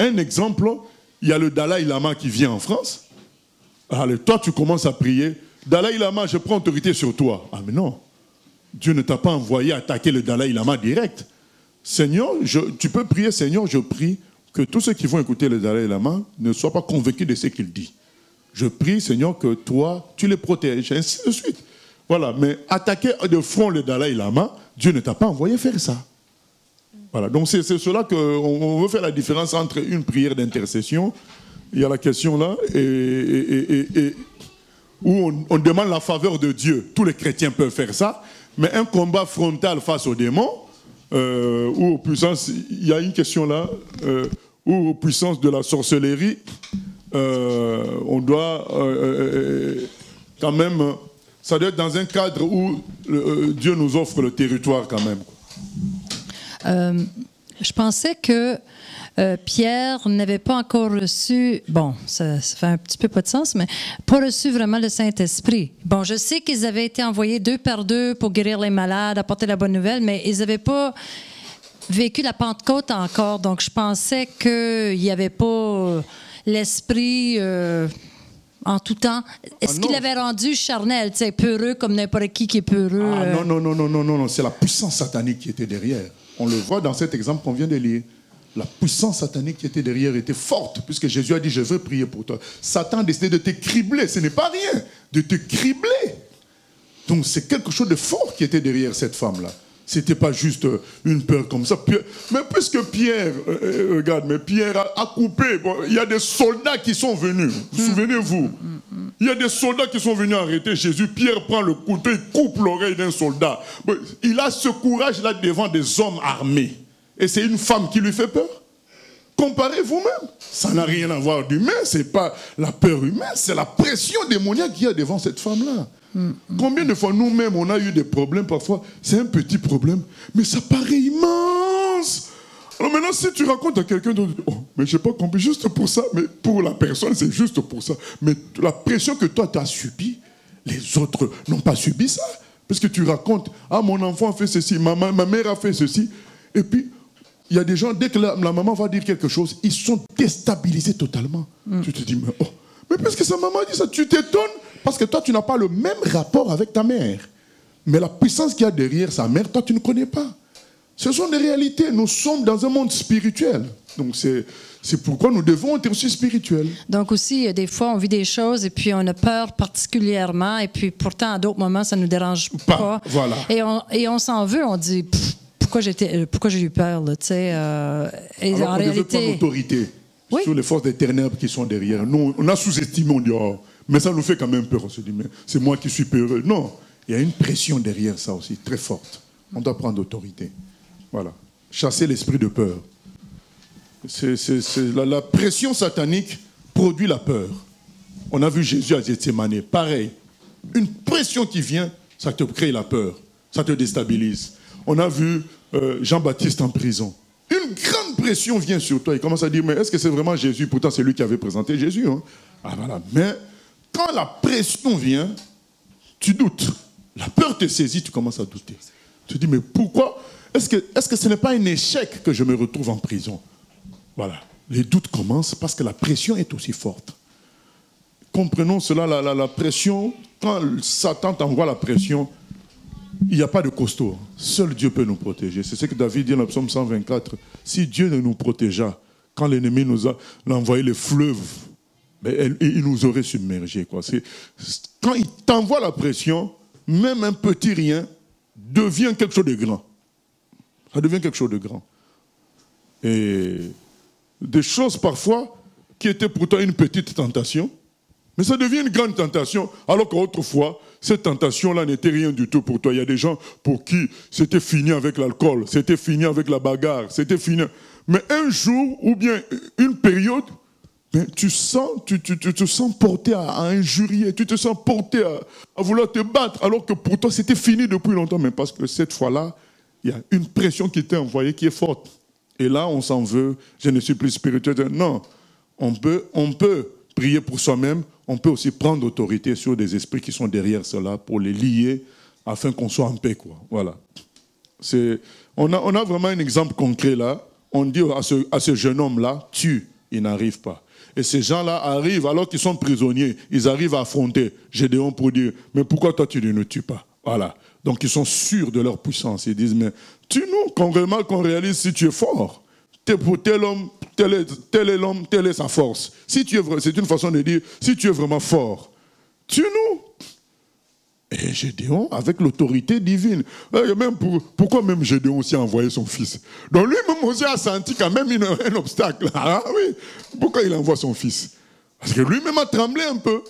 Un exemple, il y a le Dalai Lama qui vient en France. Allez, toi, tu commences à prier. Dalai Lama, je prends autorité sur toi. Ah, mais non. Dieu ne t'a pas envoyé attaquer le Dalai Lama direct. Seigneur, tu peux prier, Seigneur, je prie que tous ceux qui vont écouter le Dalai Lama ne soient pas convaincus de ce qu'il dit. Je prie, Seigneur, que toi, tu les protèges, et ainsi de suite. Voilà, mais attaquer de front le Dalai Lama, Dieu ne t'a pas envoyé faire ça. Voilà, donc c'est cela qu'on veut faire la différence entre une prière d'intercession, il y a la question là, où on demande la faveur de Dieu. Tous les chrétiens peuvent faire ça, mais un combat frontal face aux démons, ou aux puissances, il y a une question là, ou aux puissances de la sorcellerie, on doit quand même, ça doit être dans un cadre où Dieu nous offre le territoire quand même. Je pensais que Pierre n'avait pas encore reçu, bon, ça fait un petit peu pas de sens, mais pas reçu vraiment le Saint-Esprit. Bon, je sais qu'ils avaient été envoyés 2 par 2 pour guérir les malades, apporter la bonne nouvelle, mais ils n'avaient pas vécu la Pentecôte encore, donc je pensais qu'il n'y avait pas l'Esprit en tout temps. Est-ce qu'il avait rendu charnel, tu sais, peureux comme n'importe qui est peureux? Ah, non, c'est la puissance satanique qui était derrière. On le voit dans cet exemple qu'on vient de lire. La puissance satanique qui était derrière était forte, puisque Jésus a dit, je veux prier pour toi. Satan a décidé de te cribler, ce n'est pas rien, de te cribler. Donc c'est quelque chose de fort qui était derrière cette femme-là. Ce n'était pas juste une peur comme ça. Mais puisque Pierre, regarde, mais Pierre a coupé, bon, il y a des soldats qui sont venus, souvenez-vous. Il y a des soldats qui sont venus arrêter Jésus. Pierre prend le couteau, il coupe l'oreille d'un soldat. Bon, il a ce courage-là devant des hommes armés. Et c'est une femme qui lui fait peur. Comparez vous-même. Ça n'a rien à voir d'humain, ce n'est pas la peur humaine, c'est la pression démoniaque qu'il y a devant cette femme-là. Combien de fois nous-mêmes on a eu des problèmes parfois, c'est un petit problème, mais ça paraît immense. Alors maintenant, si tu racontes à quelqu'un d'autre, oh, mais je n'ai pas compris, juste pour ça, mais pour la personne, c'est juste pour ça. Mais la pression que toi, tu as subie, les autres n'ont pas subi ça. Parce que tu racontes, ah, mon enfant a fait ceci, ma mère a fait ceci, et puis, il y a des gens, dès que la maman va dire quelque chose, ils sont déstabilisés totalement. Tu te dis, mais puisque sa maman dit ça, tu t'étonnes, parce que toi, tu n'as pas le même rapport avec ta mère. Mais la puissance qu'il y a derrière sa mère, toi, tu ne connais pas. Ce sont des réalités. Nous sommes dans un monde spirituel. Donc, c'est pourquoi nous devons être aussi spirituels. Donc aussi, des fois, on vit des choses et puis on a peur particulièrement, et puis pourtant, à d'autres moments, ça ne nous dérange pas. Voilà. Et on s'en veut, on dit... Pourquoi j'ai eu peur, là, tu sais. Et alors en réalité, devait prendre autorité sur les forces des ténèbres qui sont derrière. Nous, on a sous-estimé, on dit, oh, mais ça nous fait quand même peur. On se dit, mais c'est moi qui suis peureux. Non, il y a une pression derrière ça aussi, très forte. On doit prendre autorité. Voilà. Chasser l'esprit de peur. La pression satanique produit la peur. On a vu Jésus à Gethsémani. Pareil. Une pression qui vient, ça te crée la peur. Ça te déstabilise. On a vu Jean-Baptiste en prison. Une grande pression vient sur toi. Il commence à dire, mais est-ce que c'est vraiment Jésus? Pourtant, c'est lui qui avait présenté Jésus. Hein. Ah, voilà. Mais quand la pression vient, tu doutes. La peur te saisit, tu commences à douter. Tu te dis, mais pourquoi? Est-ce que ce n'est pas un échec que je me retrouve en prison? Voilà. Les doutes commencent parce que la pression est aussi forte. Comprenons cela, la pression, quand Satan t'envoie la pression, il n'y a pas de costaud. Seul Dieu peut nous protéger. C'est ce que David dit dans le psaume 124. Si Dieu ne nous protégeait, quand l'ennemi nous a envoyé les fleuves, ben, il nous aurait submergés. Quand il t'envoie la pression, même un petit rien devient quelque chose de grand. Ça devient quelque chose de grand. Et des choses parfois qui étaient pourtant une petite tentation, mais ça devient une grande tentation, alors qu'autrefois, cette tentation-là n'était rien du tout pour toi. Il y a des gens pour qui c'était fini avec l'alcool, c'était fini avec la bagarre, c'était fini. Mais un jour, ou bien une période, ben, tu te sens porté à injurier, tu te sens porté à vouloir te battre, alors que pour toi, c'était fini depuis longtemps. Mais parce que cette fois-là, il y a une pression qui t'est envoyée qui est forte. Et là, on s'en veut, je ne suis plus spirituel. Non, on peut prier pour soi-même, on peut aussi prendre autorité sur des esprits qui sont derrière cela pour les lier afin qu'on soit en paix. Voilà. On a vraiment un exemple concret là. On dit à ce jeune homme-là, tue, il n'arrive pas. Et ces gens-là arrivent, alors qu'ils sont prisonniers, ils arrivent à affronter Gédéon pour dire, mais pourquoi toi tu ne nous tues pas? Voilà. Donc ils sont sûrs de leur puissance. Ils disent, mais tue-nous, qu'on remarque, qu'on réalise si tu es fort. Pour tel homme, tel est l'homme, telle est sa force. Si tu es vrai, c'est une façon de dire, si tu es vraiment fort, tue-nous. Et Gédéon, avec l'autorité divine. Pourquoi même Gédéon aussi a envoyé son fils? Donc lui-même aussi a senti quand même un obstacle. Ah oui, pourquoi il envoie son fils? Parce que lui-même a tremblé un peu.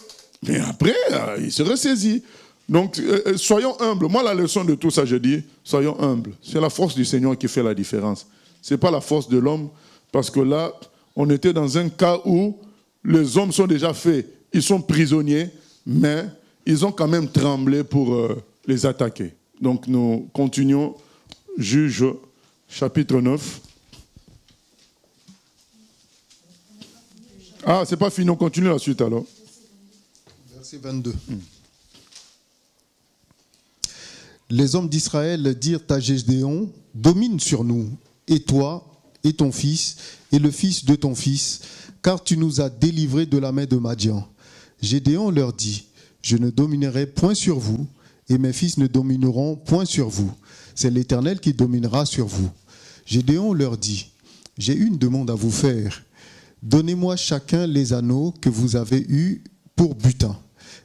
Mais après, il se ressaisit. Donc, soyons humbles. Moi, la leçon de tout ça, je dis, soyons humbles. C'est la force du Seigneur qui fait la différence. Ce n'est pas la force de l'homme, parce que là, on était dans un cas où les hommes sont déjà faits. Ils sont prisonniers, mais ils ont quand même tremblé pour les attaquer. Donc, nous continuons. Juge, chapitre 9. Ah, c'est pas fini, on continue la suite alors. Verset 22. Les hommes d'Israël dirent à Gédéon, domine sur nous, et toi, et ton fils, et le fils de ton fils, car tu nous as délivrés de la main de Madian. Gédéon leur dit, je ne dominerai point sur vous, et mes fils ne domineront point sur vous. C'est l'Éternel qui dominera sur vous. Gédéon leur dit, j'ai une demande à vous faire. Donnez-moi chacun les anneaux que vous avez eus pour butin.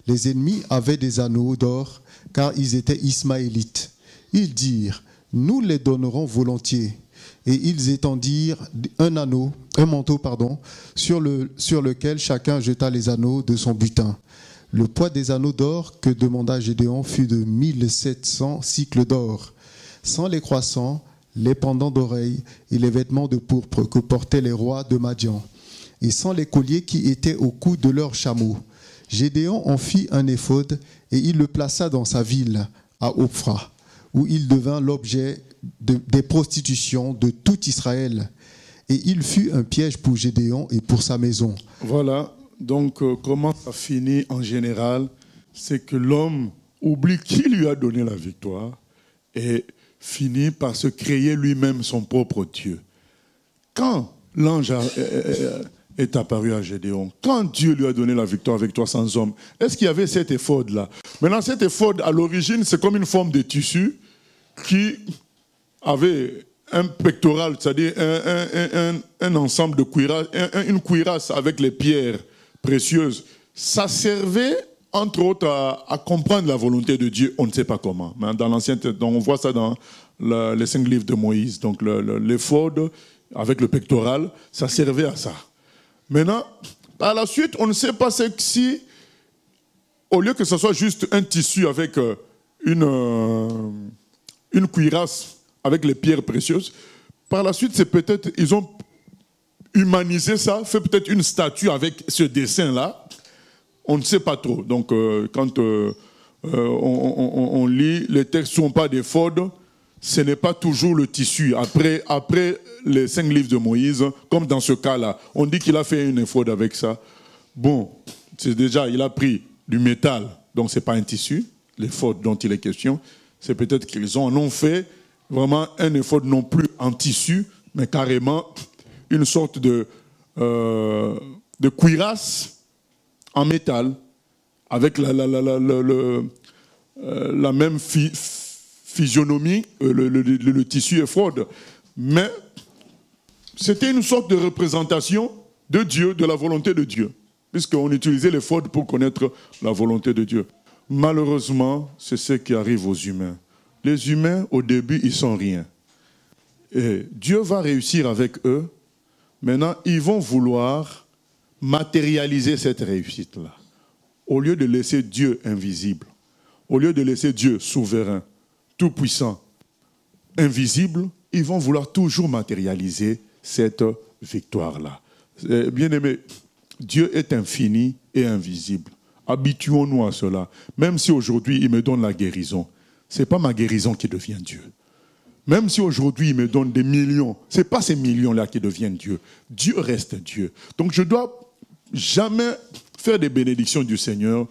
Les ennemis avaient des anneaux d'or, car ils étaient ismaélites. Ils dirent, nous les donnerons volontiers. Et ils étendirent un manteau, sur lequel chacun jeta les anneaux de son butin. Le poids des anneaux d'or que demanda Gédéon fut de 1700 cycles d'or, sans les croissants, les pendants d'oreilles et les vêtements de pourpre que portaient les rois de Madian, et sans les colliers qui étaient au cou de leurs chameaux. Gédéon en fit un éphod et il le plaça dans sa ville, à Ophra, où il devint l'objet des prostitutions de tout Israël. Et il fut un piège pour Gédéon et pour sa maison. Voilà, donc comment ça finit en général? C'est que l'homme oublie qui lui a donné la victoire et finit par se créer lui-même son propre Dieu. Quand l'ange est apparu à Gédéon, quand Dieu lui a donné la victoire avec 300 hommes, est-ce qu'il y avait cet éphod-là? Maintenant, cet éphod, à l'origine, c'est comme une forme de tissu qui avait un pectoral, c'est-à-dire un ensemble de cuirasses, une cuirasse avec les pierres précieuses. Ça servait, entre autres, à comprendre la volonté de Dieu, on ne sait pas comment. Dans l'Ancien Testament, on voit ça dans les 5 livres de Moïse. Donc l'éphod, avec le pectoral, ça servait à ça. Maintenant, par la suite, on ne sait pas si, au lieu que ce soit juste un tissu avec une cuirasse avec les pierres précieuses, par la suite, c'est peut-être, ils ont humanisé ça, fait peut-être une statue avec ce dessin-là. On ne sait pas trop. Donc, quand on lit, les textes ne sont pas d'éphod, ce n'est pas toujours le tissu. Après les 5 livres de Moïse, comme dans ce cas-là, on dit qu'il a fait une éphod avec ça. Bon, c'est déjà, il a pris du métal, donc ce n'est pas un tissu, l'éphod dont il est question. C'est peut-être qu'ils en ont fait vraiment un éphod non plus en tissu, mais carrément une sorte de cuirasse en métal, avec la même physionomie, le tissu éphod. Mais c'était une sorte de représentation de Dieu, de la volonté de Dieu, puisqu'on utilisait l'éphod pour connaître la volonté de Dieu. Malheureusement, c'est ce qui arrive aux humains. Les humains, au début, ils sont rien. Et Dieu va réussir avec eux. Maintenant, ils vont vouloir matérialiser cette réussite-là. Au lieu de laisser Dieu invisible, au lieu de laisser Dieu souverain, tout-puissant, invisible, ils vont vouloir toujours matérialiser cette victoire-là. Bien-aimés, Dieu est infini et invisible. Habituons-nous à cela. Même si aujourd'hui, il me donne la guérison, ce n'est pas ma guérison qui devient Dieu. Même si aujourd'hui, il me donne des millions, ce n'est pas ces millions-là qui deviennent Dieu. Dieu reste Dieu. Donc, je ne dois jamais faire des bénédictions du Seigneur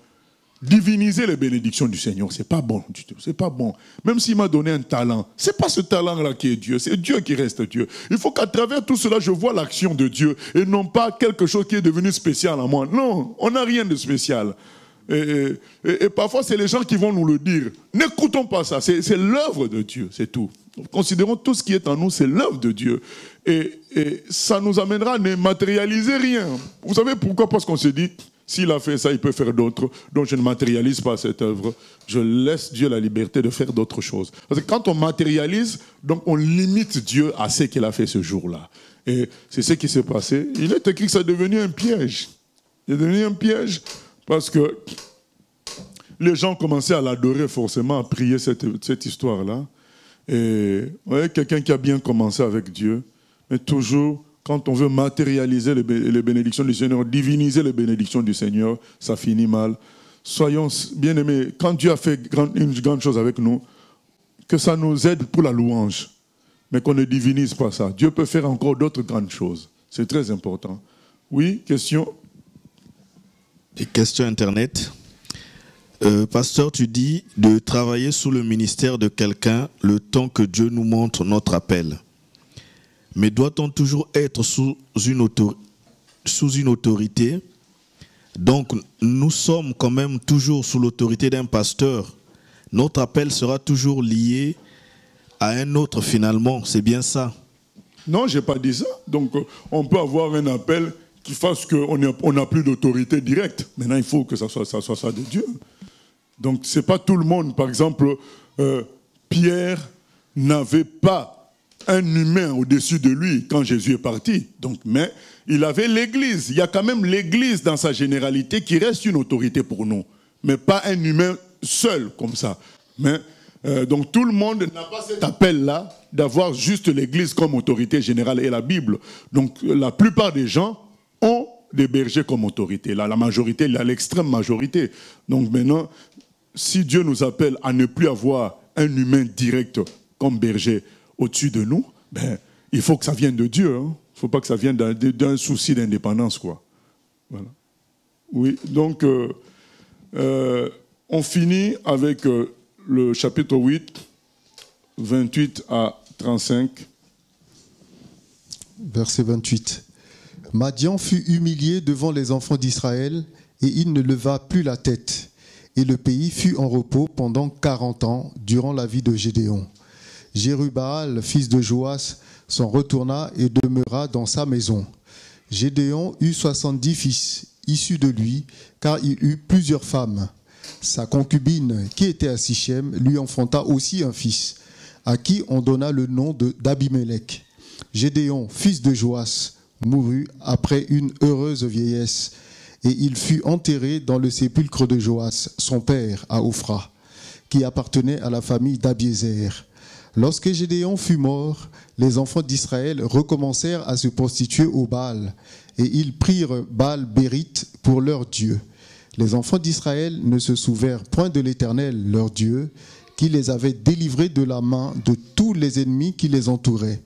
diviniser les bénédictions du Seigneur, c'est pas bon du tout, c'est pas bon. Même s'il m'a donné un talent, c'est pas ce talent-là qui est Dieu, c'est Dieu qui reste Dieu. Il faut qu'à travers tout cela, je vois l'action de Dieu et non pas quelque chose qui est devenu spécial à moi. Non, on n'a rien de spécial. Et parfois, c'est les gens qui vont nous le dire. N'écoutons pas ça, c'est l'œuvre de Dieu, c'est tout. Considérons tout ce qui est en nous, c'est l'œuvre de Dieu. Et ça nous amènera à ne matérialiser rien. Vous savez pourquoi? Parce qu'on se dit, s'il a fait ça, il peut faire d'autres. Donc je ne matérialise pas cette œuvre. Je laisse Dieu la liberté de faire d'autres choses. Parce que quand on matérialise, donc on limite Dieu à ce qu'il a fait ce jour-là. Et c'est ce qui s'est passé. Il est écrit que ça est devenu un piège. Il est devenu un piège parce que les gens commençaient à l'adorer forcément, à prier cette histoire-là. Et vous voyez, quelqu'un qui a bien commencé avec Dieu, mais toujours, quand on veut matérialiser les bénédictions du Seigneur, diviniser les bénédictions du Seigneur, ça finit mal. Soyons bien-aimés, quand Dieu a fait une grande chose avec nous, que ça nous aide pour la louange, mais qu'on ne divinise pas ça. Dieu peut faire encore d'autres grandes choses. C'est très important. Oui, question? Des questions Internet. Pasteur, tu dis de travailler sous le ministère de quelqu'un le temps que Dieu nous montre notre appel. Mais doit-on toujours être sous une autorité? Donc, nous sommes quand même toujours sous l'autorité d'un pasteur. Notre appel sera toujours lié à un autre finalement. C'est bien ça? Non, je n'ai pas dit ça. Donc, on peut avoir un appel qui fasse qu'on n'a plus d'autorité directe. Maintenant, il faut que ça soit ça de Dieu. Donc, ce n'est pas tout le monde. Par exemple, Pierre n'avait pas un humain au-dessus de lui quand Jésus est parti. Donc, mais il avait l'Église. Il y a quand même l'Église dans sa généralité qui reste une autorité pour nous. Mais pas un humain seul comme ça. Mais, donc tout le monde n'a pas cet appel-là d'avoir juste l'Église comme autorité générale et la Bible. Donc la plupart des gens ont des bergers comme autorité. Là, la majorité, l'extrême majorité. Donc maintenant, si Dieu nous appelle à ne plus avoir un humain direct comme berger au-dessus de nous, ben, il faut que ça vienne de Dieu. Hein. Il ne faut pas que ça vienne d'un souci d'indépendance, quoi. Voilà. Oui, donc on finit avec le chapitre 8, 28 à 35. Verset 28. Madian fut humilié devant les enfants d'Israël et il ne leva plus la tête. Et le pays fut en repos pendant 40 ans durant la vie de Gédéon. Jérubbaal, fils de Joas, s'en retourna et demeura dans sa maison. Gédéon eut 70 fils issus de lui, car il eut plusieurs femmes. Sa concubine, qui était à Sichem, lui enfanta aussi un fils, à qui on donna le nom d'Abimélec. Gédéon, fils de Joas, mourut après une heureuse vieillesse, et il fut enterré dans le sépulcre de Joas, son père, à Ophra, qui appartenait à la famille d'Abiézer. Lorsque Gédéon fut mort, les enfants d'Israël recommencèrent à se prostituer au Baal, et ils prirent Baal-Bérite pour leur Dieu. Les enfants d'Israël ne se souvinrent point de l'Éternel, leur Dieu, qui les avait délivrés de la main de tous les ennemis qui les entouraient.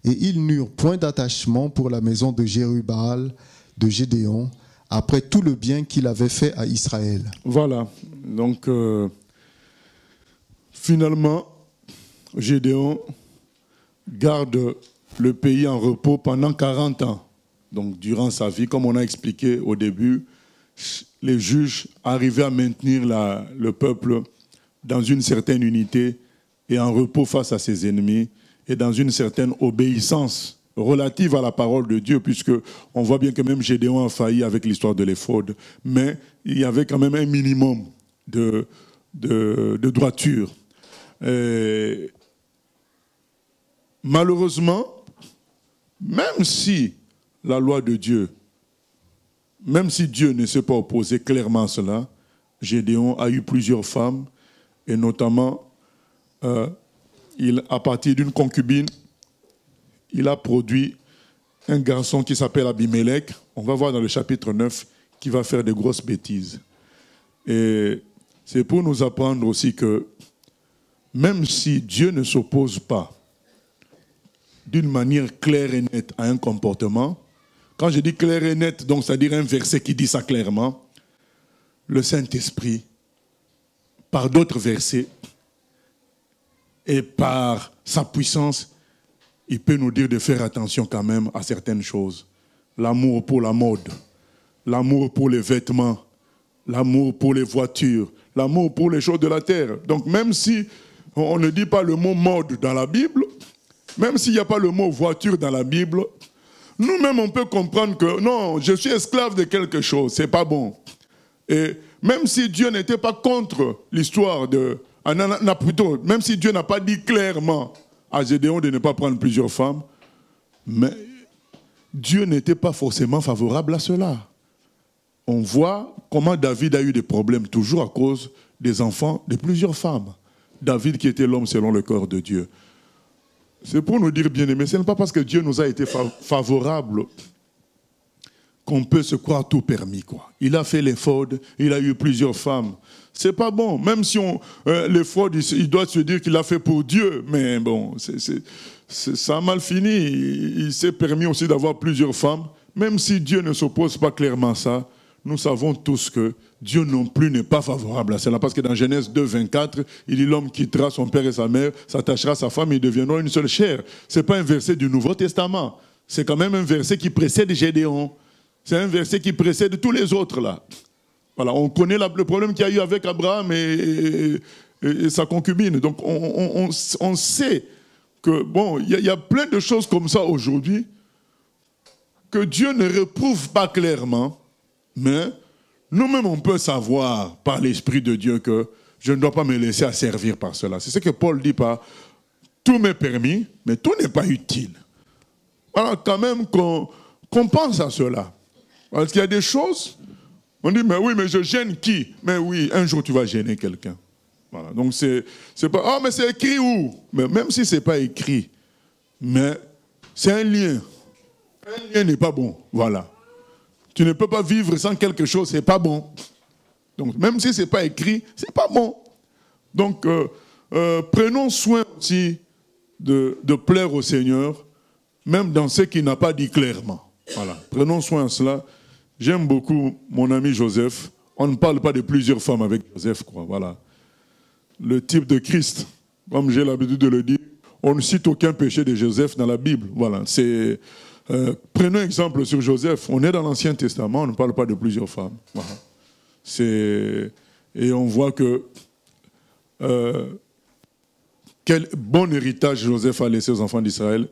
Et ils n'eurent point d'attachement pour la maison de Jérubbaal, de Gédéon, après tout le bien qu'il avait fait à Israël. Voilà. Donc, finalement, Gédéon garde le pays en repos pendant 40 ans. Donc, durant sa vie, comme on a expliqué au début, les juges arrivaient à maintenir le peuple dans une certaine unité et en repos face à ses ennemis et dans une certaine obéissance relative à la parole de Dieu, puisque on voit bien que même Gédéon a failli avec l'histoire de l'éphod, mais il y avait quand même un minimum de droiture. Et malheureusement, même si la loi de Dieu, même si Dieu ne s'est pas opposé clairement à cela, Gédéon a eu plusieurs femmes, et notamment, à partir d'une concubine, il a produit un garçon qui s'appelle Abimélec. On va voir dans le chapitre 9 qui va faire des grosses bêtises. Et c'est pour nous apprendre aussi que même si Dieu ne s'oppose pas d'une manière claire et nette à un comportement, quand je dis clair et net, donc c'est-à-dire un verset qui dit ça clairement, le Saint-Esprit par d'autres versets et par sa puissance, il peut nous dire de faire attention quand même à certaines choses. L'amour pour la mode, l'amour pour les vêtements, l'amour pour les voitures, l'amour pour les choses de la terre. Donc même si on ne dit pas le mot mode dans la Bible, même s'il n'y a pas le mot voiture dans la Bible, nous-mêmes on peut comprendre que non, je suis esclave de quelque chose, c'est pas bon. Et même si Dieu n'était pas contre l'histoire de... plutôt, même si Dieu n'a pas dit clairement à Gédéon de ne pas prendre plusieurs femmes, mais Dieu n'était pas forcément favorable à cela. On voit comment David a eu des problèmes toujours à cause des enfants de plusieurs femmes. David qui était l'homme selon le cœur de Dieu. C'est pour nous dire, bien-aimés, ce n'est pas parce que Dieu nous a été favorable qu'on peut se croire tout permis, quoi. Il a fait l'effort, il a eu plusieurs femmes. C'est pas bon. Même si l'effort, il doit se dire qu'il l'a fait pour Dieu. Mais bon, ça a mal fini. Il s'est permis aussi d'avoir plusieurs femmes. Même si Dieu ne s'oppose pas clairement à ça, nous savons tous que Dieu non plus n'est pas favorable à cela. Parce que dans Genèse 2, 24, il dit l'homme quittera son père et sa mère, s'attachera à sa femme et ils deviendront une seule chair. Ce n'est pas un verset du Nouveau Testament. C'est quand même un verset qui précède Gédéon. C'est un verset qui précède tous les autres là. Voilà, on connaît le problème qu'il y a eu avec Abraham et sa concubine. Donc on sait que bon, il y a plein de choses comme ça aujourd'hui que Dieu ne réprouve pas clairement, mais nous-mêmes on peut savoir par l'Esprit de Dieu que je ne dois pas me laisser asservir par cela. C'est ce que Paul dit par tout m'est permis, mais tout n'est pas utile. Alors quand même qu'on pense à cela. Parce qu'il y a des choses, on dit, mais oui, mais je gêne qui? Mais oui, un jour tu vas gêner quelqu'un. Voilà. Donc c'est pas, ah, mais c'est écrit où? Mais même si c'est pas écrit, mais c'est un lien. Un lien n'est pas bon. Voilà. Tu ne peux pas vivre sans quelque chose, c'est pas bon. Donc même si c'est pas écrit, c'est pas bon. Donc prenons soin aussi de plaire au Seigneur, même dans ce qu'il n'a pas dit clairement. Voilà. Prenons soin de cela. J'aime beaucoup mon ami Joseph. On ne parle pas de plusieurs femmes avec Joseph, quoi. Voilà. Le type de Christ, comme j'ai l'habitude de le dire, on ne cite aucun péché de Joseph dans la Bible. Voilà. Prenons exemple sur Joseph. On est dans l'Ancien Testament, on ne parle pas de plusieurs femmes. Voilà. Et on voit que quel bon héritage Joseph a laissé aux enfants d'Israël.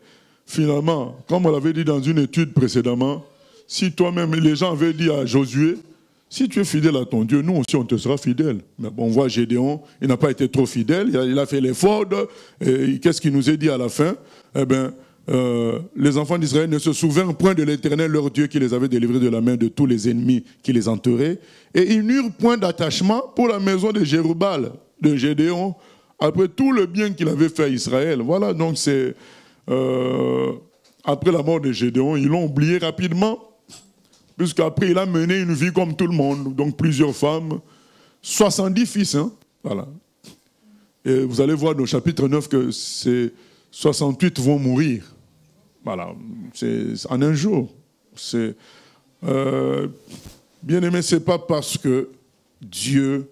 Finalement, comme on l'avait dit dans une étude précédemment, si toi-même, les gens avaient dit à Josué, si tu es fidèle à ton Dieu, nous aussi on te sera fidèle. Mais bon, on voit Gédéon, il n'a pas été trop fidèle, il a fait l'effort. Qu'est-ce qu'il nous a dit à la fin? Eh bien, les enfants d'Israël ne se souvinrent point de l'Éternel, leur Dieu, qui les avait délivrés de la main de tous les ennemis qui les entouraient. Et ils n'eurent point d'attachement pour la maison de Jérubal, de Gédéon, après tout le bien qu'il avait fait à Israël. Voilà, donc c'est... après la mort de Gédéon, ils l'ont oublié rapidement, puisqu'après il a mené une vie comme tout le monde, donc plusieurs femmes, 70 fils, hein, voilà. Et vous allez voir dans le chapitre 9 que ces 68 vont mourir, voilà, c'est en un jour. Bien aimé, c'est pas parce que Dieu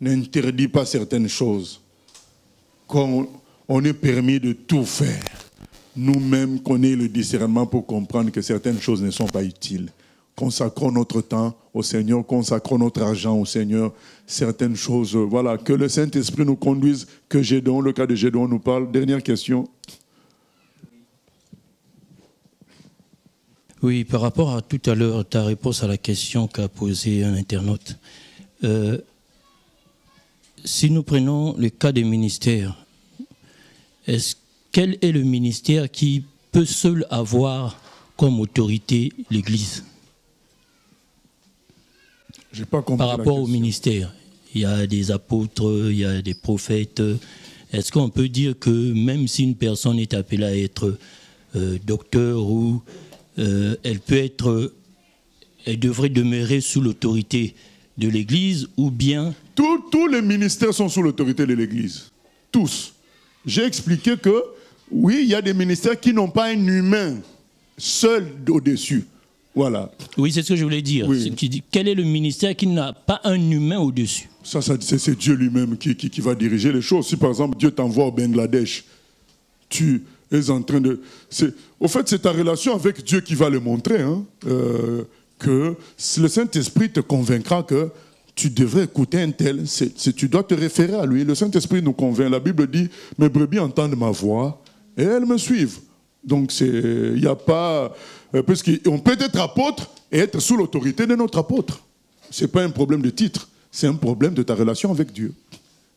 n'interdit pas certaines choses qu'on est permis de tout faire. Nous-mêmes qu'on ait le discernement pour comprendre que certaines choses ne sont pas utiles. Consacrons notre temps au Seigneur, consacrons notre argent au Seigneur, certaines choses, voilà, que le Saint-Esprit nous conduise, que Gédéon, le cas de Gédéon nous parle. Dernière question. Oui, par rapport à tout à l'heure, ta réponse à la question qu'a posée un internaute. Si nous prenons le cas des ministères, quel est le ministère qui peut seul avoir comme autorité l'Église? J'ai pas compris. Par rapport au ministère, il y a des apôtres, il y a des prophètes. Est-ce qu'on peut dire que même si une personne est appelée à être docteur ou elle devrait demeurer sous l'autorité de l'Église ou bien... Tous les ministères sont sous l'autorité de l'Église. Tous. J'ai expliqué que, oui, il y a des ministères qui n'ont pas un humain seul au-dessus. Voilà. Oui, c'est ce que je voulais dire. Oui. Tu dis, quel est le ministère qui n'a pas un humain au-dessus? Ça c'est Dieu lui-même qui va diriger les choses. Si par exemple Dieu t'envoie au Bangladesh, tu es en train de... Au fait, c'est ta relation avec Dieu qui va le montrer. Hein, que le Saint-Esprit te convaincra que tu devrais écouter un tel. Tu dois te référer à lui. Le Saint-Esprit nous convainc. La Bible dit, mes brebis entendent ma voix et elles me suivent. Donc, il n'y a pas... parce qu'on peut être apôtre et être sous l'autorité de notre apôtre. Ce n'est pas un problème de titre. C'est un problème de ta relation avec Dieu.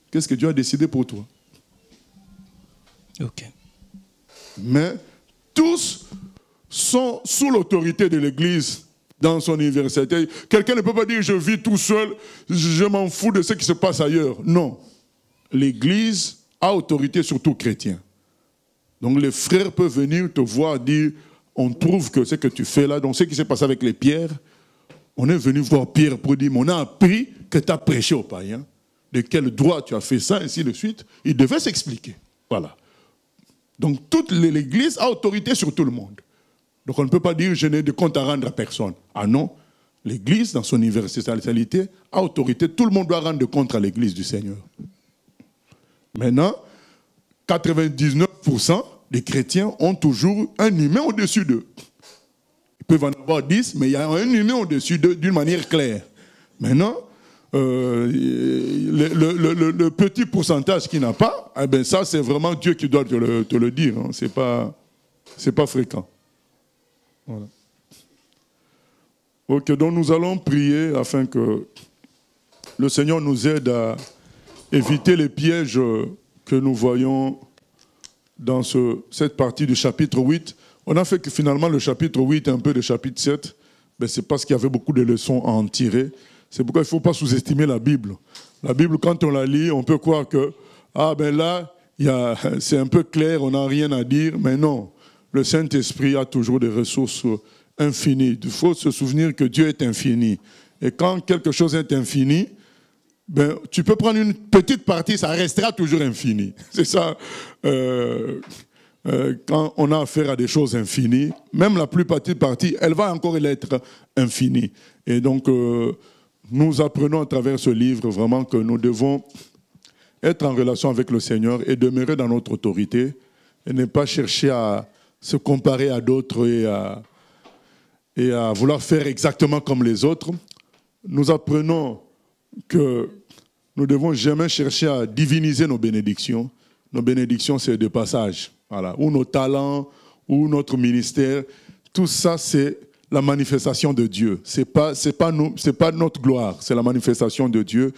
Qu'est-ce que Dieu a décidé pour toi? Ok. Mais tous sont sous l'autorité de l'Église dans son université. Quelqu'un ne peut pas dire « je vis tout seul, je m'en fous de ce qui se passe ailleurs ». Non. L'Église a autorité sur tout chrétien. Donc les frères peuvent venir te voir dire « on trouve que ce que tu fais là, donc ce qui s'est passé avec les pierres, on est venu voir Pierre pour dire « on a appris que tu as prêché aux païens, de quel droit tu as fait ça, ainsi de suite ». Il devait s'expliquer. Voilà. Donc toute l'Église a autorité sur tout le monde. Donc on ne peut pas dire « je n'ai de compte à rendre à personne ». Ah non, l'Église, dans son universalité, a autorité. Tout le monde doit rendre compte à l'Église du Seigneur. Maintenant, 99% des chrétiens ont toujours un humain au-dessus d'eux. Ils peuvent en avoir 10, mais il y a un humain au-dessus d'eux d'une manière claire. Maintenant, le petit pourcentage qui n'a pas, eh ben ça c'est vraiment Dieu qui doit te le dire. Hein. C'est pas fréquent. Voilà. Ok, donc nous allons prier afin que le Seigneur nous aide à éviter les pièges que nous voyons dans cette partie du chapitre 8. On a fait que finalement le chapitre 8 et un peu le chapitre 7, ben c'est parce qu'il y avait beaucoup de leçons à en tirer. C'est pourquoi il ne faut pas sous-estimer la Bible. La Bible, quand on la lit, on peut croire que là, c'est un peu clair, on n'a rien à dire, mais non. Le Saint-Esprit a toujours des ressources infinies. Il faut se souvenir que Dieu est infini. Et quand quelque chose est infini, ben, tu peux prendre une petite partie, ça restera toujours infini. C'est ça. Quand on a affaire à des choses infinies, même la plus petite partie, elle va encore l'être infinie. Et donc, nous apprenons à travers ce livre vraiment que nous devons être en relation avec le Seigneur et demeurer dans notre autorité et ne pas chercher à se comparer à d'autres et à vouloir faire exactement comme les autres. Nous apprenons que nous ne devons jamais chercher à diviniser nos bénédictions. Nos bénédictions, c'est de passage. Voilà. Ou nos talents, ou notre ministère. Tout ça, c'est la manifestation de Dieu. C'est pas notre gloire, c'est la manifestation de Dieu.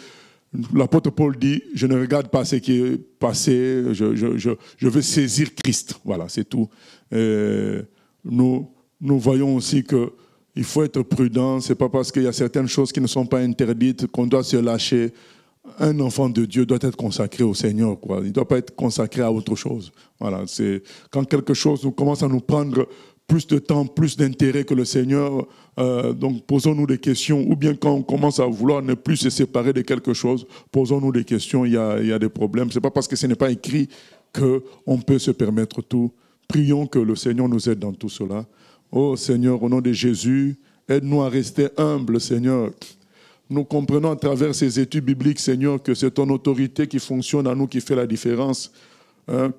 L'apôtre Paul dit, je ne regarde pas ce qui est passé, je veux saisir Christ. Voilà, c'est tout. Nous voyons aussi qu'il faut être prudent. Ce n'est pas parce qu'il y a certaines choses qui ne sont pas interdites qu'on doit se lâcher. Un enfant de Dieu doit être consacré au Seigneur, quoi. Il ne doit pas être consacré à autre chose. Voilà, c'est quand quelque chose commence à nous prendre plus de temps, plus d'intérêt que le Seigneur, donc posons-nous des questions. Ou bien quand on commence à vouloir ne plus se séparer de quelque chose, posons-nous des questions, il y a des problèmes. Ce n'est pas parce que ce n'est pas écrit qu'on peut se permettre tout. Prions que le Seigneur nous aide dans tout cela. Oh Seigneur, au nom de Jésus, aide-nous à rester humbles, Seigneur. Nous comprenons à travers ces études bibliques, Seigneur, que c'est ton autorité qui fonctionne en nous qui fait la différence.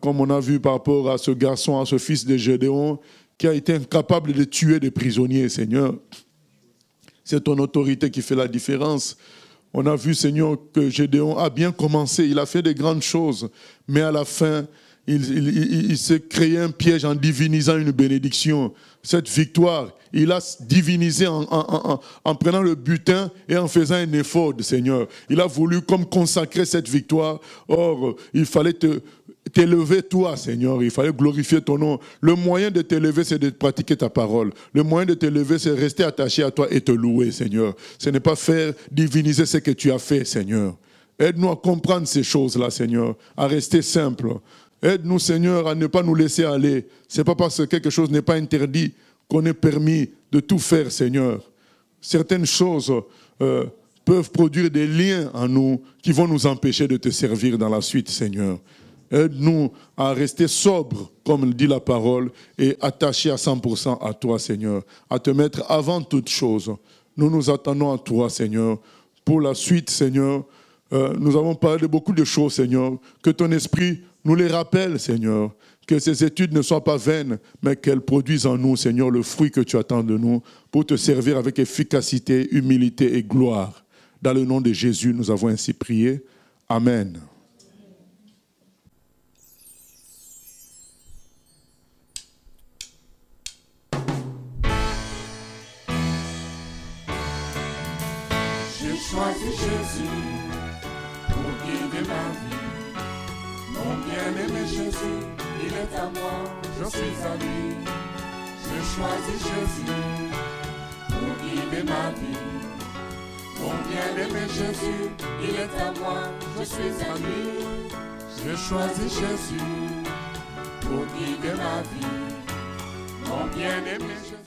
Comme on a vu par rapport à ce garçon, à ce fils de Gédéon, qui a été incapable de tuer des prisonniers, Seigneur. C'est ton autorité qui fait la différence. On a vu, Seigneur, que Gédéon a bien commencé, il a fait de grandes choses, mais à la fin, il s'est créé un piège en divinisant une bénédiction. Cette victoire, il a divinisé en prenant le butin et en faisant un effort, Seigneur. Il a voulu comme consacrer cette victoire. Or, il fallait t'élever toi, Seigneur. Il fallait glorifier ton nom. Le moyen de t'élever, c'est de pratiquer ta parole. Le moyen de t'élever, c'est rester attaché à toi et te louer, Seigneur. Ce n'est pas faire diviniser ce que tu as fait, Seigneur. Aide-nous à comprendre ces choses-là, Seigneur, à rester simple. Aide-nous, Seigneur, à ne pas nous laisser aller. Ce n'est pas parce que quelque chose n'est pas interdit qu'on est permis de tout faire, Seigneur. Certaines choses peuvent produire des liens en nous qui vont nous empêcher de te servir dans la suite, Seigneur. Aide-nous à rester sobres, comme le dit la parole, et attachés à 100% à toi, Seigneur, à te mettre avant toute chose. Nous nous attendons à toi, Seigneur. Pour la suite, Seigneur, nous avons parlé de beaucoup de choses, Seigneur. Que ton esprit nous les rappelle, Seigneur. Que ces études ne soient pas vaines, mais qu'elles produisent en nous, Seigneur, le fruit que tu attends de nous pour te servir avec efficacité, humilité et gloire. Dans le nom de Jésus, nous avons ainsi prié. Amen. J'ai choisi Jésus pour guider ma vie. Mon bien-aimé Jésus, il est à moi, je suis à lui. J'ai choisi Jésus pour guider ma vie. Mon bien-aimé Jésus, il est à moi, je suis à lui. J'ai choisi Jésus pour guider ma vie. Mon bien-aimé Jésus.